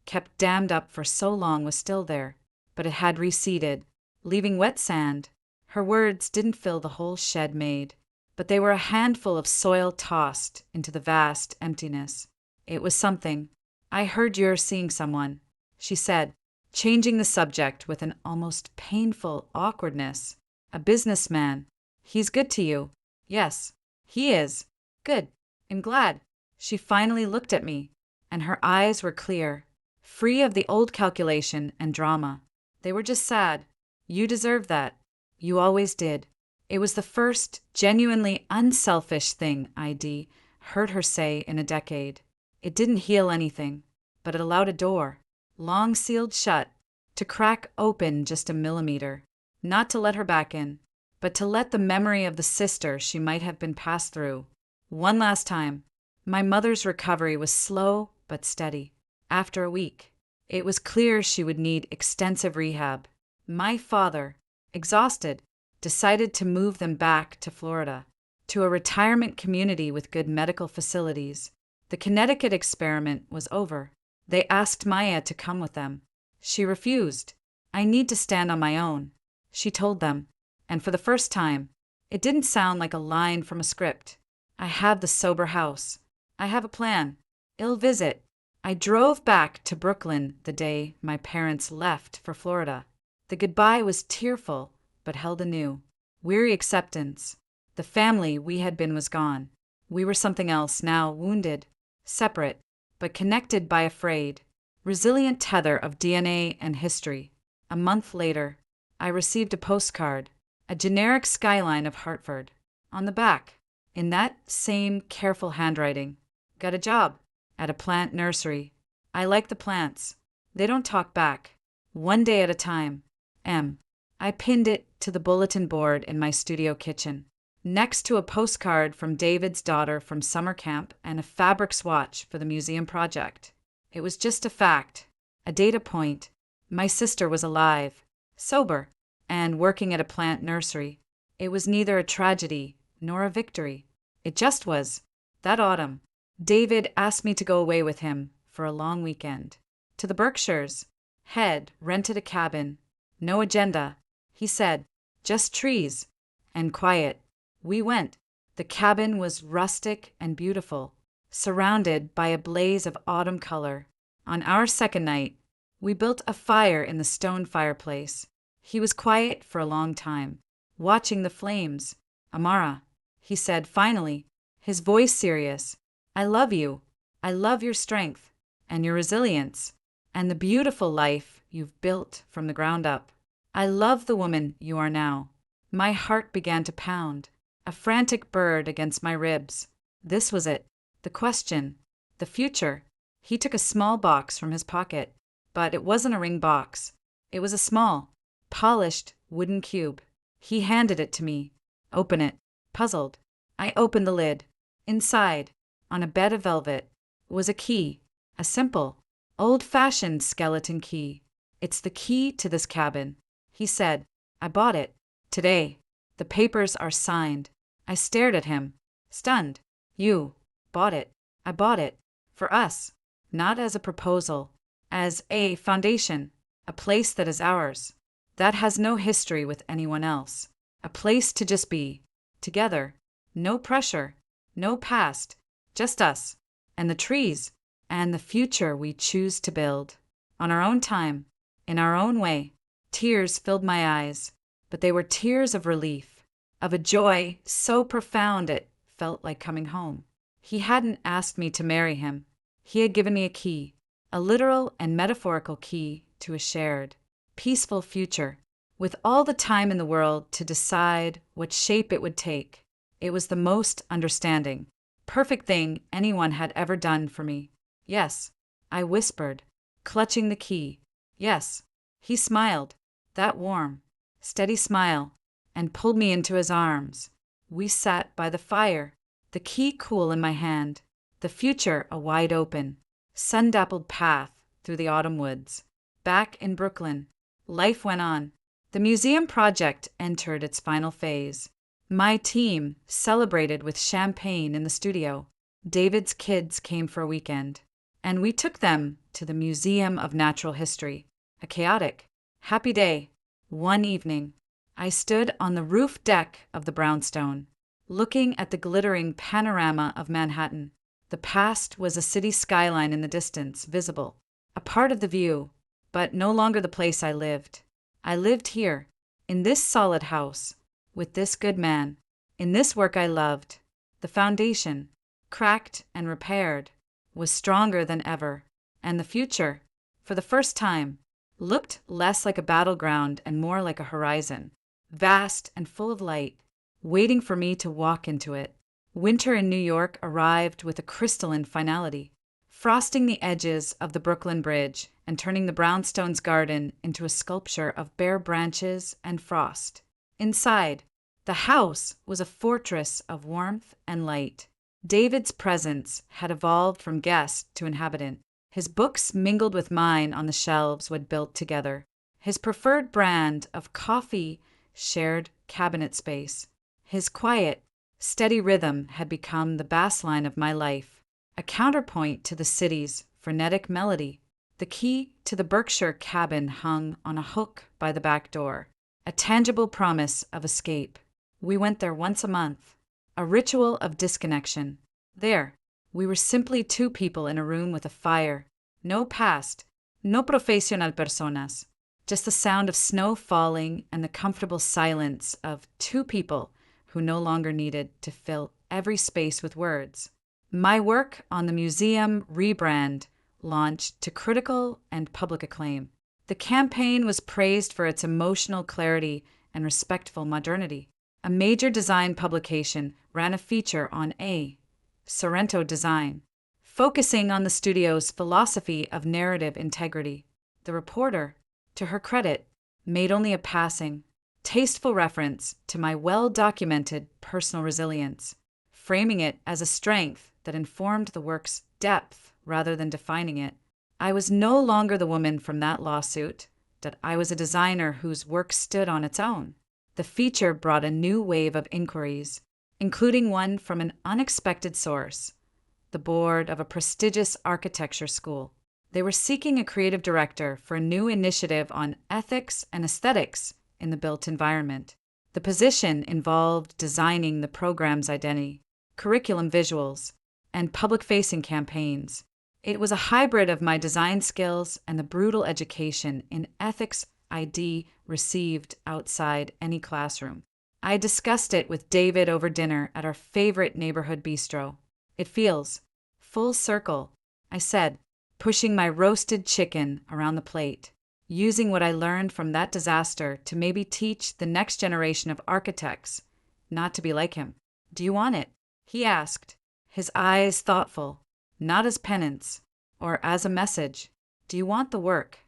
kept dammed up for so long was still there, but it had receded, leaving wet sand. Her words didn't fill the hole shed made, but they were a handful of soil tossed into the vast emptiness. It was something. I heard you're seeing someone, she said, changing the subject with an almost painful awkwardness. A businessman. He's good to you. Yes, he is. Good. I'm glad. She finally looked at me, and her eyes were clear, free of the old calculation and drama. They were just sad. You deserve that. You always did. It was the first genuinely unselfish thing I'd heard her say in a decade. It didn't heal anything, but it allowed a door, long sealed shut, to crack open just a millimeter. Not to let her back in, but to let the memory of the sister she might have been passed through. One last time. My mother's recovery was slow but steady. After a week, it was clear she would need extensive rehab. My father, exhausted, decided to move them back to Florida, to a retirement community with good medical facilities. The Connecticut experiment was over. They asked Maya to come with them. She refused. I need to stand on my own, she told them, and for the first time, it didn't sound like a line from a script. I have the sober house. I have a plan. I'll visit. I drove back to Brooklyn the day my parents left for Florida. The goodbye was tearful, but held anew. Weary acceptance. The family we had been was gone. We were something else now, wounded, separate, but connected by a frayed, resilient tether of DNA and history. A month later, I received a postcard, a generic skyline of Hartford. On the back, in that same careful handwriting, got a job at a plant nursery. I like the plants. They don't talk back. One day at a time. M. I pinned it to the bulletin board in my studio kitchen, next to a postcard from David's daughter from summer camp and a fabric swatch for the museum project. It was just a fact, a data point. My sister was alive, sober, and working at a plant nursery. It was neither a tragedy nor a victory. It just was. That autumn, David asked me to go away with him for a long weekend. To the Berkshires. Had rented a cabin. No agenda, he said. Just trees. And quiet. We went. The cabin was rustic and beautiful, surrounded by a blaze of autumn color. On our second night, we built a fire in the stone fireplace. He was quiet for a long time, watching the flames. Amara, he said finally, his voice serious. I love you. I love your strength and your resilience and the beautiful life you've built from the ground up. I love the woman you are now. My heart began to pound, a frantic bird against my ribs. This was it. The question. The future. He took a small box from his pocket, but it wasn't a ring box. It was a small, polished wooden cube. He handed it to me. Open it. Puzzled. I opened the lid. Inside, on a bed of velvet, was a key, a simple, old-fashioned skeleton key. It's the key to this cabin, he said. I bought it. Today. The papers are signed. I stared at him, stunned. You bought it. I bought it. For us. Not as a proposal. As a foundation. A place that is ours. That has no history with anyone else. A place to just be. Together. No pressure. No past. Just us. And the trees. And the future we choose to build. On our own time. In our own way. Tears filled my eyes. But they were tears of relief. Of a joy so profound it felt like coming home. He hadn't asked me to marry him. He had given me a key. A literal and metaphorical key to a shared, peaceful future. With all the time in the world to decide what shape it would take. It was the most understanding, perfect thing anyone had ever done for me. Yes, I whispered, clutching the key. Yes. He smiled, that warm, steady smile, and pulled me into his arms. We sat by the fire, the key cool in my hand, The future a wide open, sun-dappled path through the autumn woods. Back in Brooklyn, life went on. The museum project entered its final phase. My team celebrated with champagne in the studio. David's kids came for a weekend, and we took them to the Museum of Natural History. A chaotic, happy day. One evening, I stood on the roof deck of the brownstone, looking at the glittering panorama of Manhattan. The past was a city skyline in the distance, visible, a part of the view, but no longer the place I lived. I lived here, in this solid house, with this good man, in this work I loved. The foundation, cracked and repaired, was stronger than ever, and the future, for the first time, looked less like a battleground and more like a horizon, vast and full of light, waiting for me to walk into it. Winter in New York arrived with a crystalline finality, frosting the edges of the Brooklyn Bridge and turning the brownstone's garden into a sculpture of bare branches and frost. Inside, the house was a fortress of warmth and light. David's presence had evolved from guest to inhabitant. His books mingled with mine on the shelves we'd built together. His preferred brand of coffee shared cabinet space. His quiet, steady rhythm had become the bass line of my life, a counterpoint to the city's frenetic melody. The key to the Berkshire cabin hung on a hook by the back door, a tangible promise of escape. We went there once a month, a ritual of disconnection. There, we were simply two people in a room with a fire, no past, no profesional personas, just the sound of snow falling and the comfortable silence of two people who no longer needed to fill every space with words. My work on the museum rebrand launched to critical and public acclaim. The campaign was praised for its emotional clarity and respectful modernity. A major design publication ran a feature on Sorrento design, focusing on the studio's philosophy of narrative integrity. The reporter, to her credit, made only a passing, tasteful reference to my well-documented personal resilience, framing it as a strength that informed the work's depth rather than defining it. I was no longer the woman from that lawsuit, that I was a designer whose work stood on its own. The feature brought a new wave of inquiries, including one from an unexpected source, the board of a prestigious architecture school. They were seeking a creative director for a new initiative on ethics and aesthetics in the built environment. The position involved designing the program's identity, curriculum visuals, and public-facing campaigns. It was a hybrid of my design skills and the brutal education in ethics I'd received outside any classroom. I discussed it with David over dinner at our favorite neighborhood bistro. It feels full circle, I said, pushing my roasted chicken around the plate, using what I learned from that disaster to maybe teach the next generation of architects not to be like him. Do you want it? He asked, his eyes thoughtful, not as penance or as a message. Do you want the work?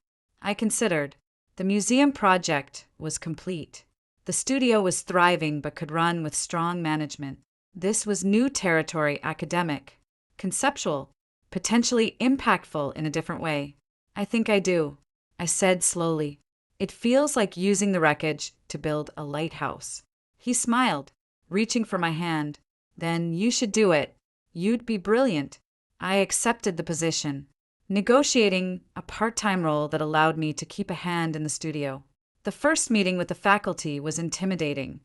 I considered. The museum project was complete. The studio was thriving but could run with strong management. This was new territory, academic, conceptual, potentially impactful in a different way. I think I do, I said slowly. It feels like using the wreckage to build a lighthouse. He smiled, reaching for my hand. Then you should do it. You'd be brilliant. I accepted the position, negotiating a part-time role that allowed me to keep a hand in the studio. The first meeting with the faculty was intimidating,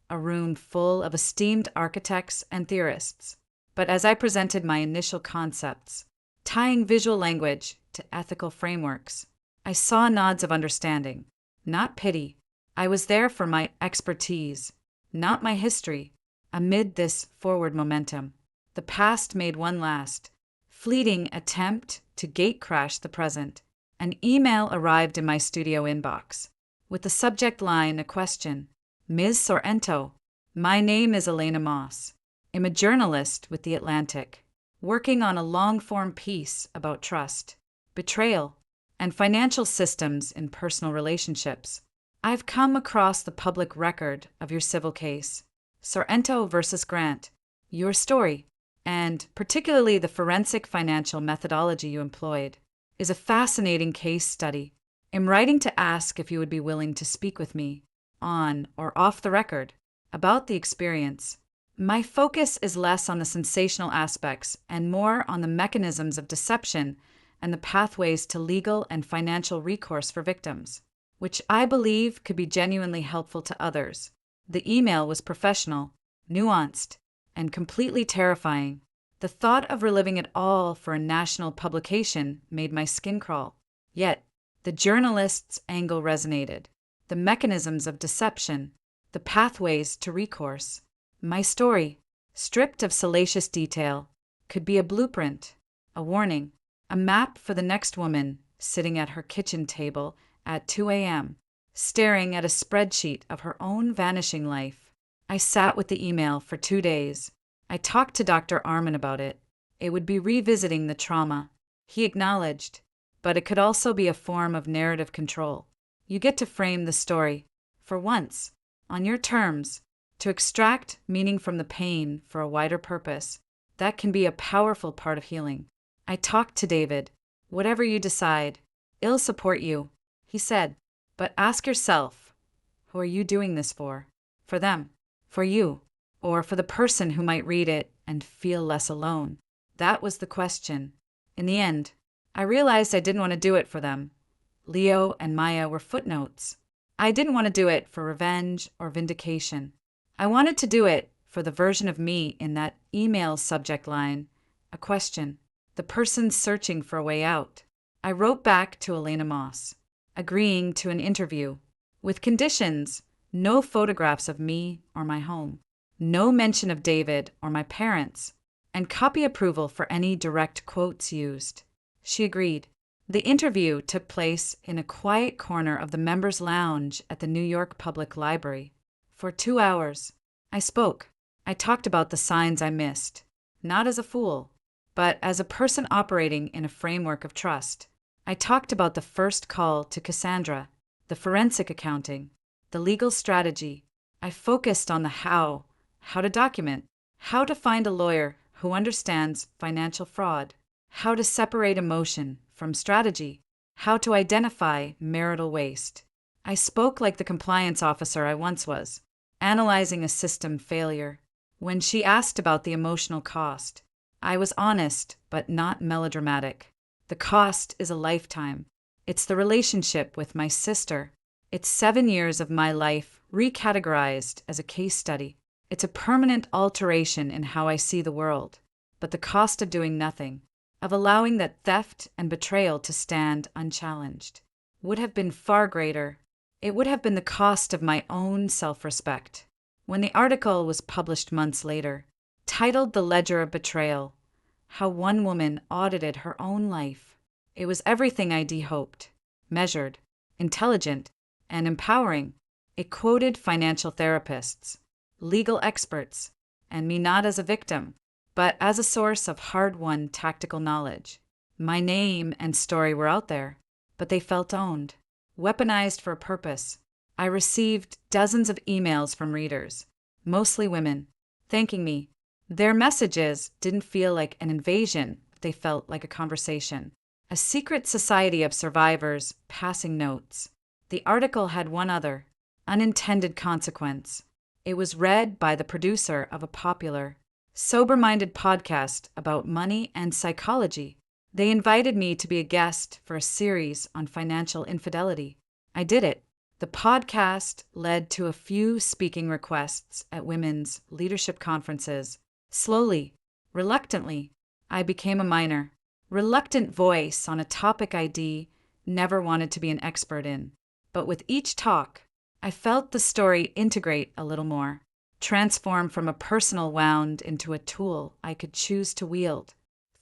a room full of esteemed architects and theorists. But as I presented my initial concepts, tying visual language to ethical frameworks, I saw nods of understanding, not pity. I was there for my expertise, not my history. Amid this forward momentum, the past made one last, fleeting attempt to gatecrash the present. An email arrived in my studio inbox, with the subject line a question. Ms. Sorrento, my name is Elena Moss. I'm a journalist with The Atlantic, working on a long-form piece about trust, betrayal, and financial systems in personal relationships. I've come across the public record of your civil case, Sorrento versus Grant. Your story, and particularly the forensic financial methodology you employed, is a fascinating case study. I'm writing to ask if you would be willing to speak with me, on or off the record, about the experience. My focus is less on the sensational aspects and more on the mechanisms of deception and the pathways to legal and financial recourse for victims, which I believe could be genuinely helpful to others. The email was professional, nuanced, and completely terrifying. The thought of reliving it all for a national publication made my skin crawl. Yet, the journalist's angle resonated. The mechanisms of deception, the pathways to recourse. My story, stripped of salacious detail, could be a blueprint, a warning, a map for the next woman sitting at her kitchen table at 2 a.m., staring at a spreadsheet of her own vanishing life. I sat with the email for 2 days. I talked to Dr. Arman about it. It would be revisiting the trauma. He acknowledged, but it could also be a form of narrative control. You get to frame the story, for once, on your terms, to extract meaning from the pain for a wider purpose. That can be a powerful part of healing. I talked to David. Whatever you decide, I'll support you, he said. But ask yourself, who are you doing this for? For them? For you? Or for the person who might read it and feel less alone? That was the question. In the end, I realized I didn't want to do it for them. Leo and Maya were footnotes. I didn't want to do it for revenge or vindication. I wanted to do it for the version of me in that email subject line, a question, the person searching for a way out. I wrote back to Elena Moss, agreeing to an interview, with conditions: no photographs of me or my home, no mention of David or my parents, and copy approval for any direct quotes used. She agreed. The interview took place in a quiet corner of the members' lounge at the New York Public Library. For 2 hours, I spoke. I talked about the signs I missed, not as a fool, but as a person operating in a framework of trust. I talked about the first call to Cassandra, the forensic accounting, the legal strategy. I focused on the how to document, how to find a lawyer who understands financial fraud, how to separate emotion from strategy, how to identify marital waste. I spoke like the compliance officer I once was, analyzing a system failure. When she asked about the emotional cost, I was honest but not melodramatic. The cost is a lifetime. It's the relationship with my sister. It's 7 years of my life recategorized as a case study. It's a permanent alteration in how I see the world. But the cost of doing nothing, of allowing that theft and betrayal to stand unchallenged, would have been far greater. It would have been the cost of my own self-respect. When the article was published months later, titled The Ledger of Betrayal, how one woman audited her own life, it was everything I'd hoped: measured, intelligent, and empowering. It quoted financial therapists, legal experts, and me not as a victim, but as a source of hard-won tactical knowledge. My name and story were out there, but they felt owned, weaponized for a purpose. I received dozens of emails from readers, mostly women, thanking me. Their messages didn't feel like an invasion, they felt like a conversation, a secret society of survivors passing notes. The article had one other, unintended consequence. It was read by the producer of a popular, sober-minded podcast about money and psychology. They invited me to be a guest for a series on financial infidelity. I did it. The podcast led to a few speaking requests at women's leadership conferences. Slowly, reluctantly, I became a minor, reluctant voice on a topic I'd never wanted to be an expert in. But with each talk, I felt the story integrate a little more, transform from a personal wound into a tool I could choose to wield.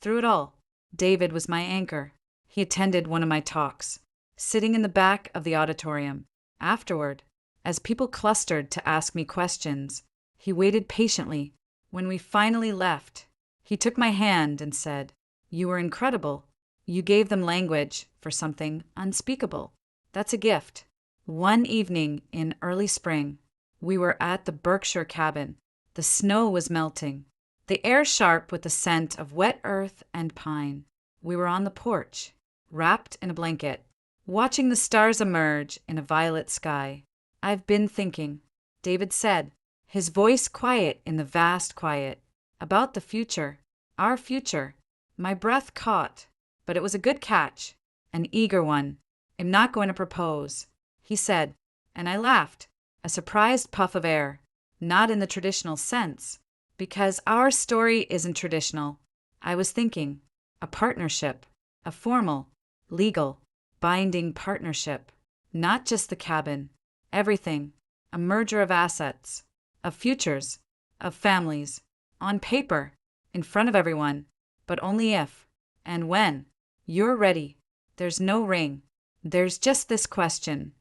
Through it all, David was my anchor. He attended one of my talks, sitting in the back of the auditorium. Afterward, as people clustered to ask me questions, he waited patiently. When we finally left, he took my hand and said, "You were incredible. You gave them language for something unspeakable. That's a gift." One evening in early spring, we were at the Berkshire cabin. The snow was melting. the air sharp with the scent of wet earth and pine. We were on the porch, wrapped in a blanket, watching the stars emerge in a violet sky. "I've been thinking," David said, his voice quiet in the vast quiet, "about the future, our future." My breath caught, but it was a good catch, an eager one. "I'm not going to propose," he said, and I laughed, a surprised puff of air, not in the traditional sense, because our story isn't traditional. I was thinking, a partnership, a formal, legal, binding partnership, not just the cabin, everything, a merger of assets, of futures, of families, on paper, in front of everyone, but only if, and when, you're ready. There's no ring. There's just this question: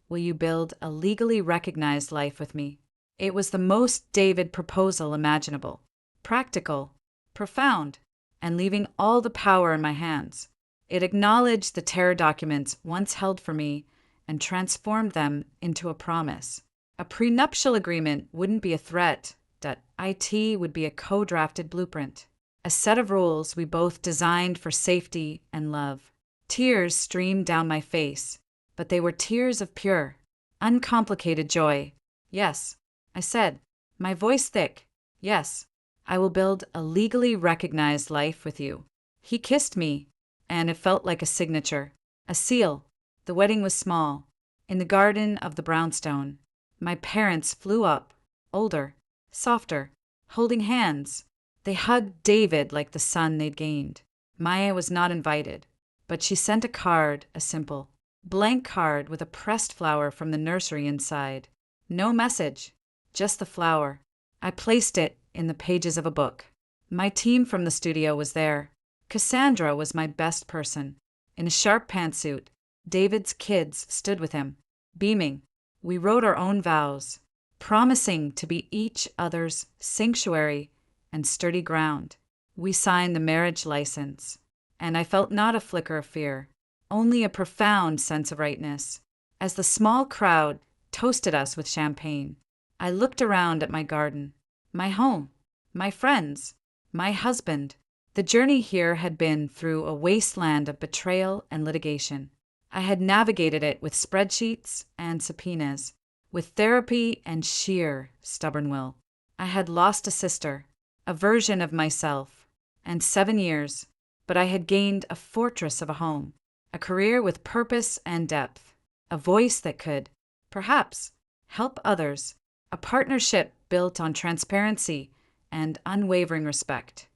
will you build a legally recognized life with me? It was the most David proposal imaginable, practical, profound, and leaving all the power in my hands. It acknowledged the terror documents once held for me and transformed them into a promise. A prenuptial agreement wouldn't be a threat, that IT would be a co-drafted blueprint, a set of rules we both designed for safety and love. Tears streamed down my face, but they were tears of pure, uncomplicated joy. "Yes," I said, my voice thick. "Yes, I will build a legally recognized life with you." He kissed me, and it felt like a signature, a seal. The wedding was small, in the garden of the brownstone. My parents flew up, older, softer, holding hands. They hugged David like the son they'd gained. Maya was not invited, but she sent a card, a simple, blank card with a pressed flower from the nursery inside. No message, just the flower. I placed it in the pages of a book. My team from the studio was there. Cassandra was my best person. In a sharp pantsuit, David's kids stood with him, beaming. We wrote our own vows, promising to be each other's sanctuary and sturdy ground. We signed the marriage license, and I felt not a flicker of fear, only a profound sense of rightness. As the small crowd toasted us with champagne, I looked around at my garden, my home, my friends, my husband. The journey here had been through a wasteland of betrayal and litigation. I had navigated it with spreadsheets and subpoenas, with therapy and sheer stubborn will. I had lost a sister, a version of myself, and 7 years, but I had gained a fortress of a home, a career with purpose and depth, a voice that could, perhaps, help others, a partnership built on transparency and unwavering respect,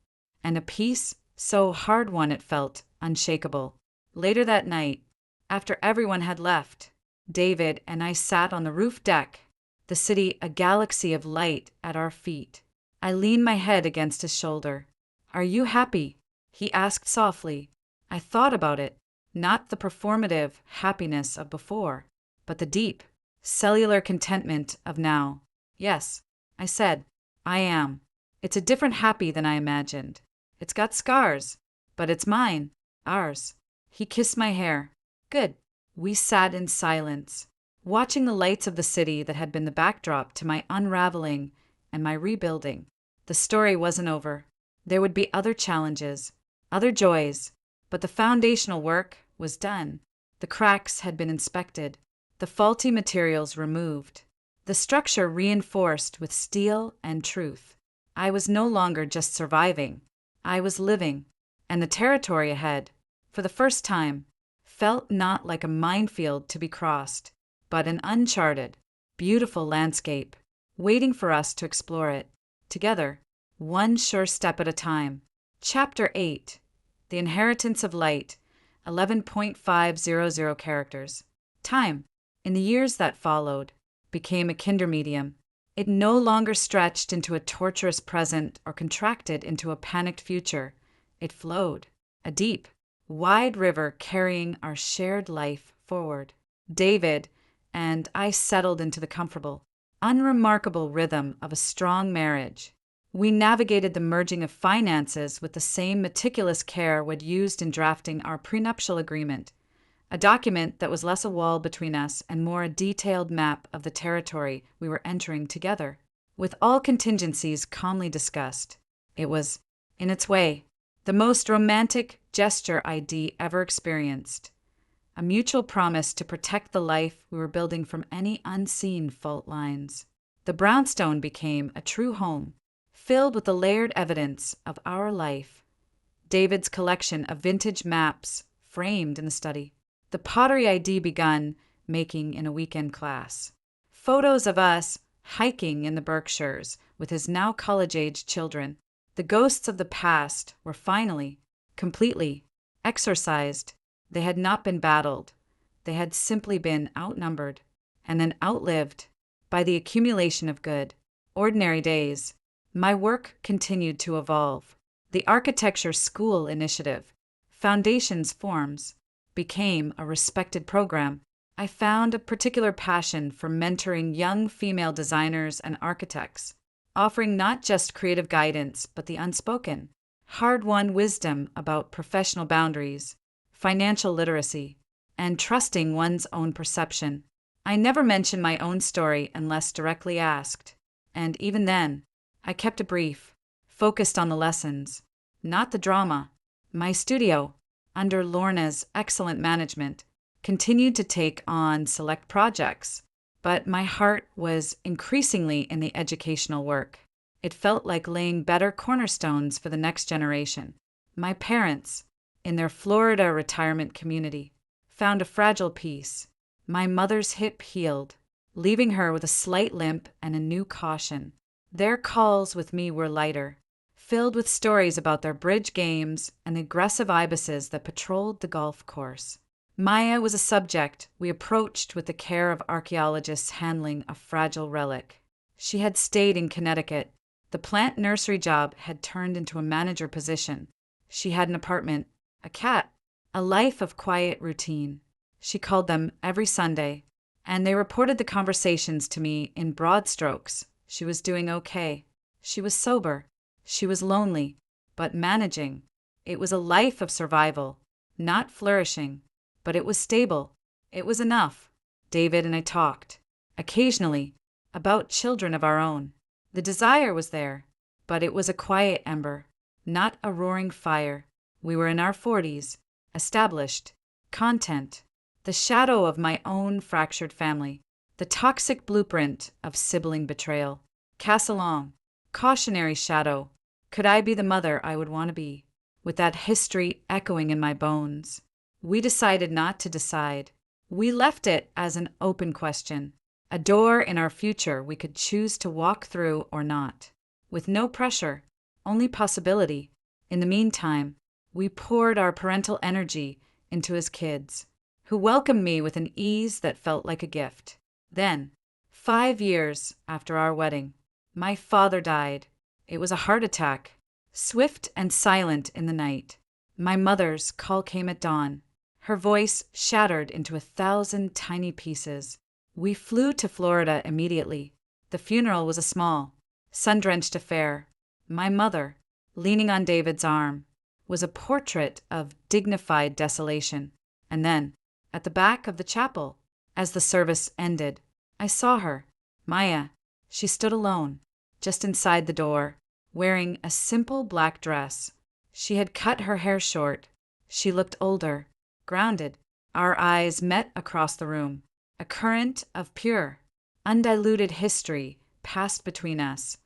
and a peace so hard-won it felt unshakable. Later that night, after everyone had left, David and I sat on the roof deck, the city a galaxy of light at our feet. I leaned my head against his shoulder. "Are you happy?" he asked softly. I thought about it, not the performative happiness of before, but the deep, cellular contentment of now. "Yes," I said, "I am. It's a different happy than I imagined. It's got scars, but it's mine, ours." He kissed my hair. "Good." We sat in silence, watching the lights of the city that had been the backdrop to my unraveling and my rebuilding. The story wasn't over. There would be other challenges, other joys, but the foundational work was done. The cracks had been inspected, the faulty materials removed, the structure reinforced with steel and truth. I was no longer just surviving. I was living, and the territory ahead, for the first time, felt not like a minefield to be crossed, but an uncharted, beautiful landscape, waiting for us to explore it, together, one sure step at a time. Chapter 8. The Inheritance of Light, 11.500 characters. Time, in the years that followed, became a kinder medium. It no longer stretched into a torturous present or contracted into a panicked future. It flowed, a deep, wide river carrying our shared life forward. David and I settled into the comfortable, unremarkable rhythm of a strong marriage. We navigated the merging of finances with the same meticulous care we'd used in drafting our prenuptial agreement, a document that was less a wall between us and more a detailed map of the territory we were entering together, with all contingencies calmly discussed. It was, in its way, the most romantic gesture I'd ever experienced. A mutual promise to protect the life we were building from any unseen fault lines. The brownstone became a true home, filled with the layered evidence of our life. David's collection of vintage maps framed in the study. The pottery I'd begun making in a weekend class. Photos of us hiking in the Berkshires with his now college-age children. The ghosts of the past were finally, completely, exorcised. They had not been battled. They had simply been outnumbered and then outlived by the accumulation of good, ordinary days. My work continued to evolve. The Architecture School Initiative, Foundations Forms, became a respected program. I found a particular passion for mentoring young female designers and architects, offering not just creative guidance but the unspoken, hard-won wisdom about professional boundaries, financial literacy, and trusting one's own perception. I never mentioned my own story unless directly asked, and even then, I kept it brief, focused on the lessons, not the drama. My studio, under Lorna's excellent management, continued to take on select projects, but my heart was increasingly in the educational work. It felt like laying better cornerstones for the next generation. My parents, in their Florida retirement community, found a fragile peace. My mother's hip healed, leaving her with a slight limp and a new caution. Their calls with me were lighter, filled with stories about their bridge games and the aggressive ibises that patrolled the golf course. Maya was a subject we approached with the care of archaeologists handling a fragile relic. She had stayed in Connecticut. The plant nursery job had turned into a manager position. She had an apartment, a cat, a life of quiet routine. She called them every Sunday, and they reported the conversations to me in broad strokes. She was doing okay. She was sober. She was lonely, but managing. It was a life of survival, not flourishing, but it was stable. It was enough. David and I talked, occasionally, about children of our own. The desire was there, but it was a quiet ember, not a roaring fire. We were in our 40s, established, content, the shadow of my own fractured family, the toxic blueprint of sibling betrayal. Cast along, cautionary shadow. Could I be the mother I would want to be, with that history echoing in my bones? We decided not to decide. We left it as an open question, a door in our future we could choose to walk through or not, with no pressure, only possibility. In the meantime, we poured our parental energy into his kids, who welcomed me with an ease that felt like a gift. Then, 5 years after our wedding, my father died. It was a heart attack, swift and silent in the night. My mother's call came at dawn, her voice shattered into 1,000 tiny pieces. We flew to Florida immediately. The funeral was a small, sun-drenched affair. My mother, leaning on David's arm, was a portrait of dignified desolation. And then, at the back of the chapel, as the service ended, I saw her, Maya. She stood alone, just inside the door, wearing a simple black dress. She had cut her hair short. She looked older, grounded. Our eyes met across the room. A current of pure, undiluted history passed between us.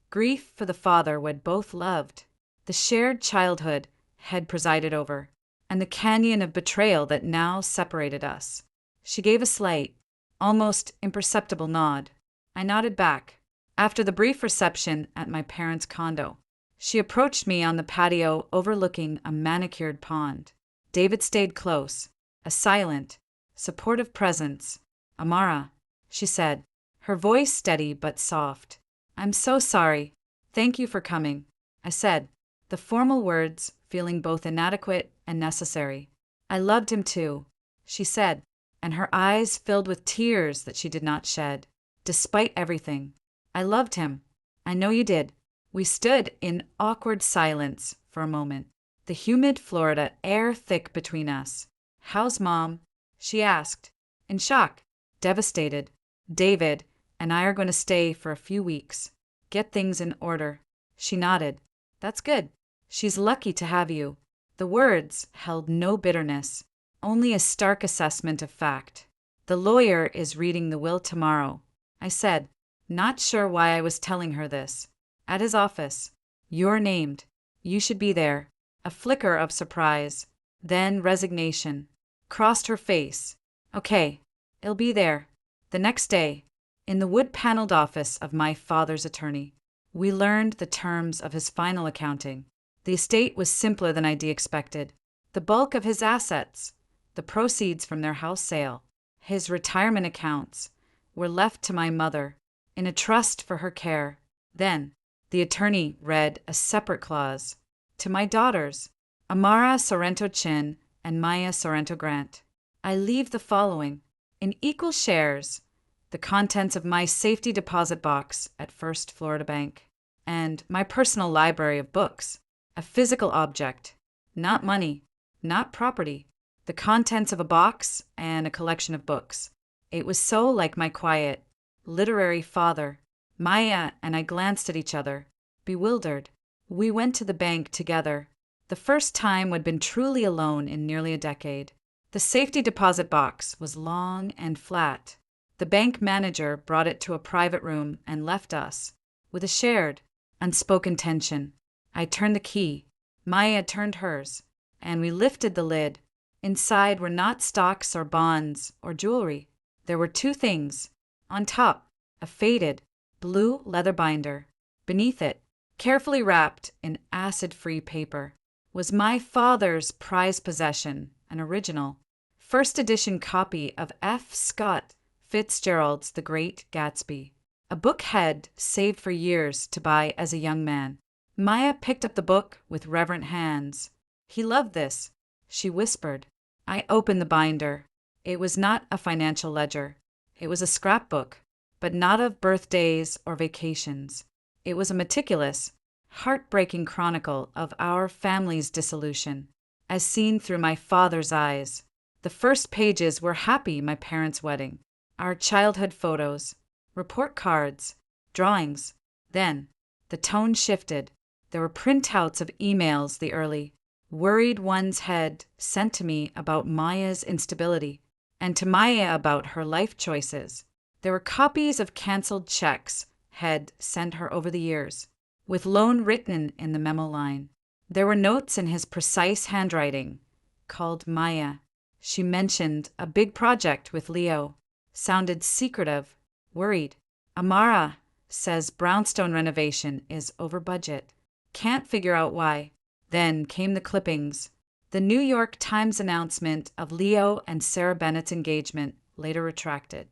Grief for the father we'd both loved, the shared childhood had presided over, and the canyon of betrayal that now separated us. She gave a slight, almost imperceptible nod. I nodded back. After the brief reception at my parents' condo, she approached me on the patio overlooking a manicured pond. David stayed close, a silent, supportive presence. "Amara," she said, her voice steady but soft. "I'm so sorry. Thank you for coming," I said, the formal words feeling both inadequate and necessary. "I loved him too," she said, and her eyes filled with tears that she did not shed. "Despite everything, I loved him. I know you did." We stood in awkward silence for a moment, the humid Florida air thick between us. "How's Mom?" she asked, in shock, devastated. "David and I are going to stay for a few weeks. Get things in order." She nodded. That's good. She's lucky to have you. The words held no bitterness, only a stark assessment of fact. The lawyer is reading the will tomorrow, I said, not sure why I was telling her this. At his office. You're named. You should be there. A flicker of surprise, then resignation, crossed her face. Okay, it'll be there. The next day, in the wood-paneled office of my father's attorney, we learned the terms of his final accounting. The estate was simpler than I'd expected. The bulk of his assets, the proceeds from their house sale, his retirement accounts, were left to my mother, in a trust for her care. Then, the attorney read a separate clause. To my daughters, Amara Sorrento Chin and Maya Sorrento Grant, I leave the following, in equal shares, the contents of my safety deposit box at First Florida Bank, and my personal library of books, a physical object, not money, not property, the contents of a box and a collection of books. It was so like my quiet, literary father. Maya and I glanced at each other, bewildered. We went to the bank together, the first time we'd been truly alone in nearly a decade. The safety deposit box was long and flat. The bank manager brought it to a private room and left us, with a shared, unspoken tension. I turned the key, Maya turned hers, and we lifted the lid. Inside were not stocks or bonds or jewelry. There were two things. On top, a faded, blue leather binder. Beneath it, carefully wrapped in acid-free paper, was my father's prized possession, an original, first edition copy of F. Scott Fitzgerald's The Great Gatsby, a book head saved for years to buy as a young man. Maya picked up the book with reverent hands. He loved this, she whispered. I opened the binder. It was not a financial ledger. It was a scrapbook, but not of birthdays or vacations. It was a meticulous, heartbreaking chronicle of our family's dissolution, as seen through my father's eyes. The first pages were happy my parents' wedding, our childhood photos, report cards, drawings. Then, the tone shifted. There were printouts of emails the early, worried ones had sent to me about Maya's instability, and to Maya about her life choices. There were copies of canceled checks had sent her over the years, with loan written in the memo line. There were notes in his precise handwriting, called Maya. She mentioned a big project with Leo. Sounded secretive, worried. Amara says brownstone renovation is over budget. Can't figure out why. Then came the clippings. The New York Times announcement of Leo and Sarah Bennett's engagement, later retracted.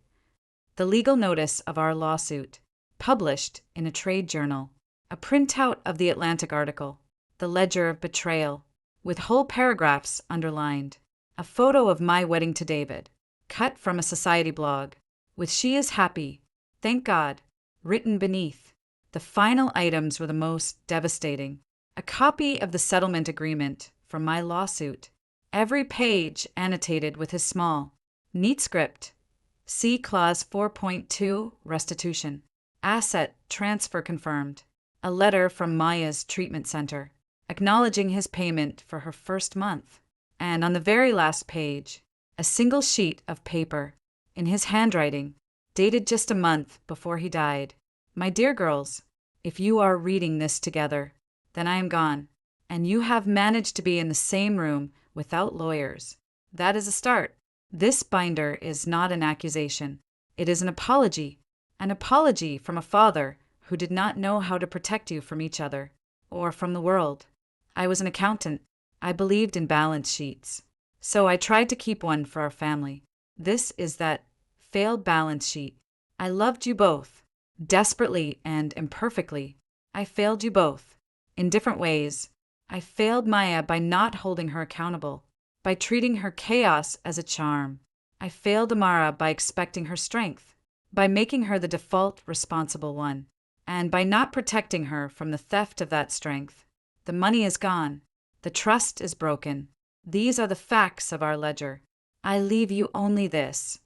The legal notice of our lawsuit, published in a trade journal. A printout of the Atlantic article. The ledger of betrayal, with whole paragraphs underlined. A photo of my wedding to David, cut from a society blog, with "She is happy, thank God," written beneath. The final items were the most devastating. A copy of the settlement agreement from my lawsuit, every page annotated with his small, neat script. See Clause 4.2, restitution. Asset transfer confirmed. A letter from Maya's treatment center, acknowledging his payment for her first month. And on the very last page, a single sheet of paper, in his handwriting, dated just a month before he died. My dear girls, if you are reading this together, then I am gone, and you have managed to be in the same room without lawyers. That is a start. This binder is not an accusation. It is an apology from a father who did not know how to protect you from each other, or from the world. I was an accountant. I believed in balance sheets. So I tried to keep one for our family. This is that failed balance sheet. I loved you both, desperately and imperfectly. I failed you both, in different ways. I failed Maya by not holding her accountable, by treating her chaos as a charm. I failed Amara by expecting her strength, by making her the default responsible one, and by not protecting her from the theft of that strength. The money is gone. The trust is broken. These are the facts of our ledger. I leave you only this,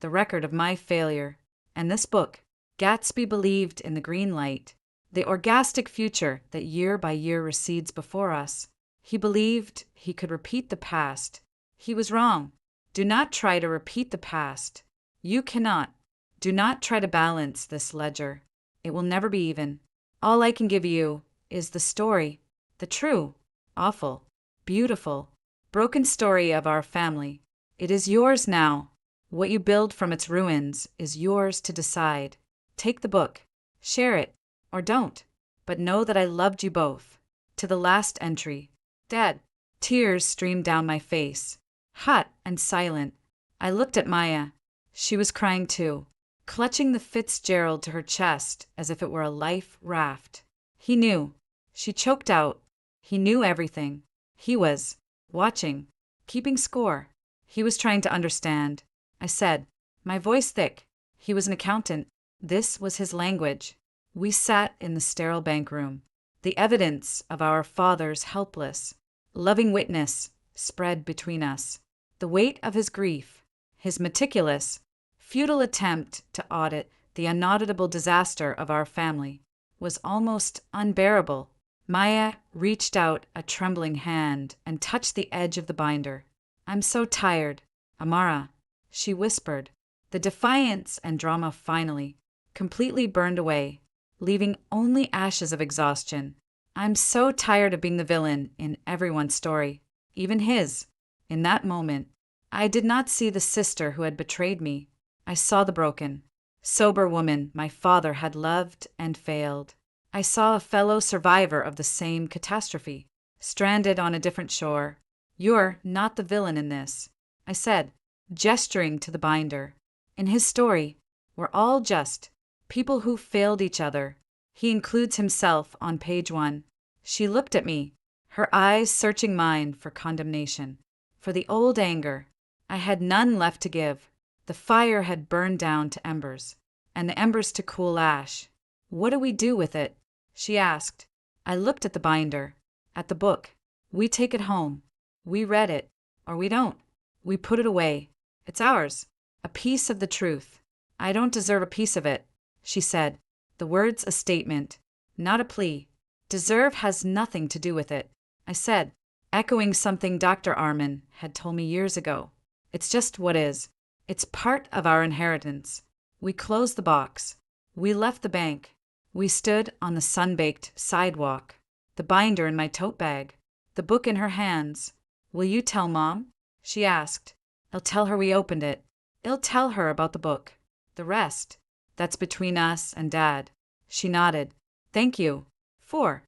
the record of my failure, and this book. Gatsby believed in the green light. the orgastic future that year by year recedes before us. He believed he could repeat the past. He was wrong. Do not try to repeat the past. You cannot. Do not try to balance this ledger. It will never be even. All I can give you is the story, the true, awful, beautiful, broken story of our family. It is yours now. What you build from its ruins is yours to decide. Take the book, share it, or don't, but know that I loved you both. To the last entry. Dad. Tears streamed down my face. Hot and silent. I looked at Maya. She was crying too, clutching the Fitzgerald to her chest as if it were a life raft. He knew. She choked out. He knew everything. He was watching, keeping score. He was trying to understand. I said, my voice thick. He was an accountant. This was his language. We sat in the sterile bank room. The evidence of our father's helpless, loving witness spread between us. The weight of his grief, his meticulous, futile attempt to audit the unauditable disaster of our family, was almost unbearable. Maya reached out a trembling hand and touched the edge of the binder. I'm so tired, Amara, she whispered. The defiance and drama finally, completely burned away, leaving only ashes of exhaustion. I'm so tired of being the villain in everyone's story, even his. In that moment, I did not see the sister who had betrayed me. I saw the broken, sober woman my father had loved and failed. I saw a fellow survivor of the same catastrophe, stranded on a different shore. You're not the villain in this, I said, gesturing to the binder. In his story, we're all just people who failed each other. He includes himself on page 1. She looked at me, her eyes searching mine for condemnation, for the old anger. I had none left to give. The fire had burned down to embers, and the embers to cool ash. What do we do with it? She asked. I looked at the binder, at the book. We take it home. We read it, or we don't. We put it away. It's ours, a piece of the truth. I don't deserve a piece of it, she said. The word's a statement, not a plea. Deserve has nothing to do with it, I said, echoing something Dr. Arman had told me years ago. It's just what is. It's part of our inheritance. We closed the box. We left the bank. We stood on the sun-baked sidewalk, the binder in my tote bag, the book in her hands. Will you tell Mom? She asked. I'll tell her we opened it. I'll tell her about the book. The rest, that's between us and Dad. She nodded. Thank you. For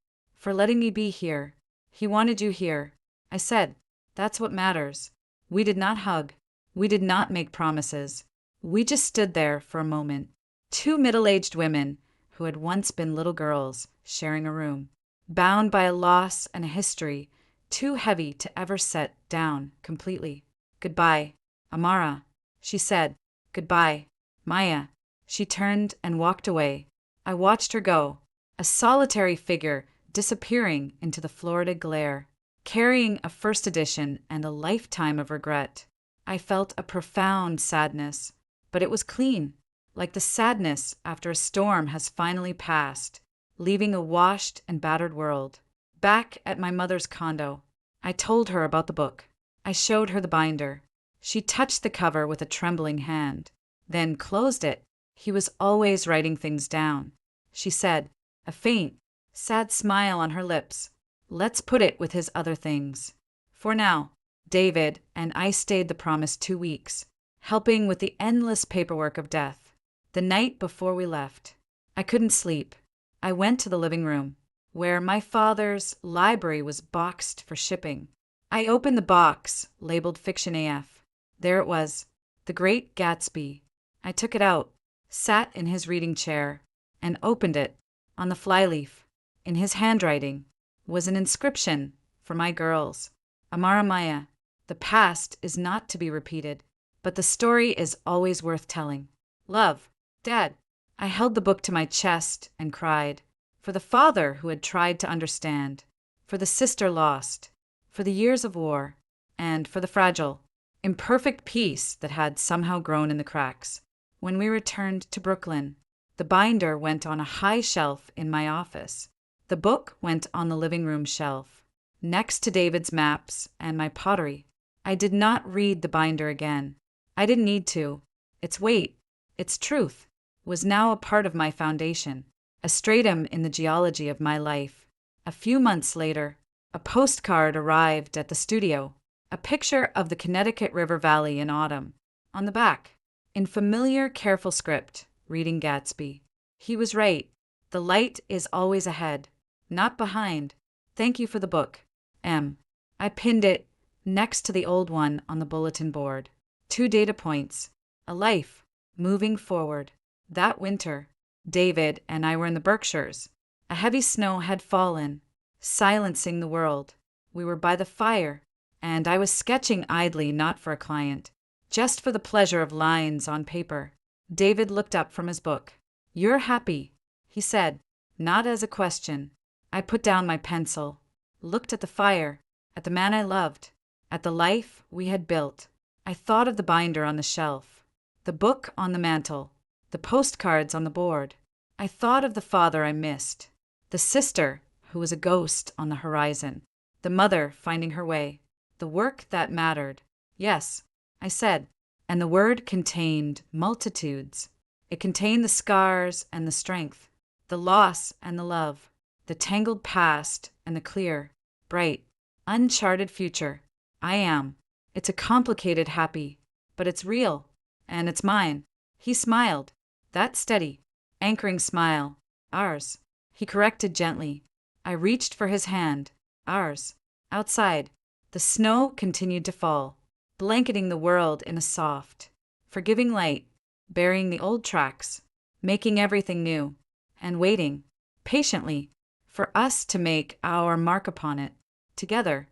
letting me be here. He wanted you here. I said, that's what matters. We did not hug. We did not make promises. We just stood there for a moment. Two middle-aged women who had once been little girls sharing a room, bound by a loss and a history too heavy to ever set down completely. Goodbye, Amara, she said. Goodbye, Maya. She turned and walked away. I watched her go, a solitary figure disappearing into the Florida glare, carrying a first edition and a lifetime of regret. I felt a profound sadness, but it was clean, like the sadness after a storm has finally passed, leaving a washed and battered world. Back at my mother's condo, I told her about the book. I showed her the binder. She touched the cover with a trembling hand, then closed it. He was always writing things down, she said, a faint, sad smile on her lips. Let's put it with his other things. For now, David and I stayed the promised 2 weeks, helping with the endless paperwork of death. The night before we left, I couldn't sleep. I went to the living room, where my father's library was boxed for shipping. I opened the box, labeled Fiction AF. There it was, The Great Gatsby. I took it out, sat in his reading chair, and opened it. On the flyleaf, in his handwriting, was an inscription for my girls. Amara Maya, the past is not to be repeated, but the story is always worth telling. Love, Dad. I held the book to my chest and cried. For the father who had tried to understand, for the sister lost, for the years of war, and for the fragile, imperfect peace that had somehow grown in the cracks. When we returned to Brooklyn, The binder went on a high shelf in my office. The book went on the living room shelf, next to David's maps and my pottery. I did not read the binder again. I didn't need to. Its weight, its truth, was now a part of my foundation, a stratum in the geology of my life. A few months later, a postcard arrived at the studio, a picture of the Connecticut River Valley in autumn. On the back, in familiar, careful script, reading Gatsby. He was right. The light is always ahead, not behind. Thank you for the book, M. I pinned it next to the old one on the bulletin board. 2 data points. A life, moving forward. That winter, David and I were in the Berkshires. A heavy snow had fallen, silencing the world. We were by the fire, and I was sketching idly, not for a client, just for the pleasure of lines on paper. David looked up from his book. "You're happy," he said, not as a question. I put down my pencil, looked at the fire, at the man I loved, at the life we had built. I thought of the binder on the shelf, the book on the mantel, the postcards on the board. I thought of the father I missed, the sister who was a ghost on the horizon, the mother finding her way, the work that mattered. Yes, I said, and the word contained multitudes. It contained the scars and the strength, the loss and the love, the tangled past and the clear, bright, uncharted future. I am. It's a complicated happy, but it's real, and it's mine. He smiled, that steady, anchoring smile. Ours. He corrected gently. I reached for his hand. Ours. Outside, the snow continued to fall, blanketing the world in a soft, forgiving light, burying the old tracks, making everything new, and waiting, patiently, for us to make our mark upon it, together.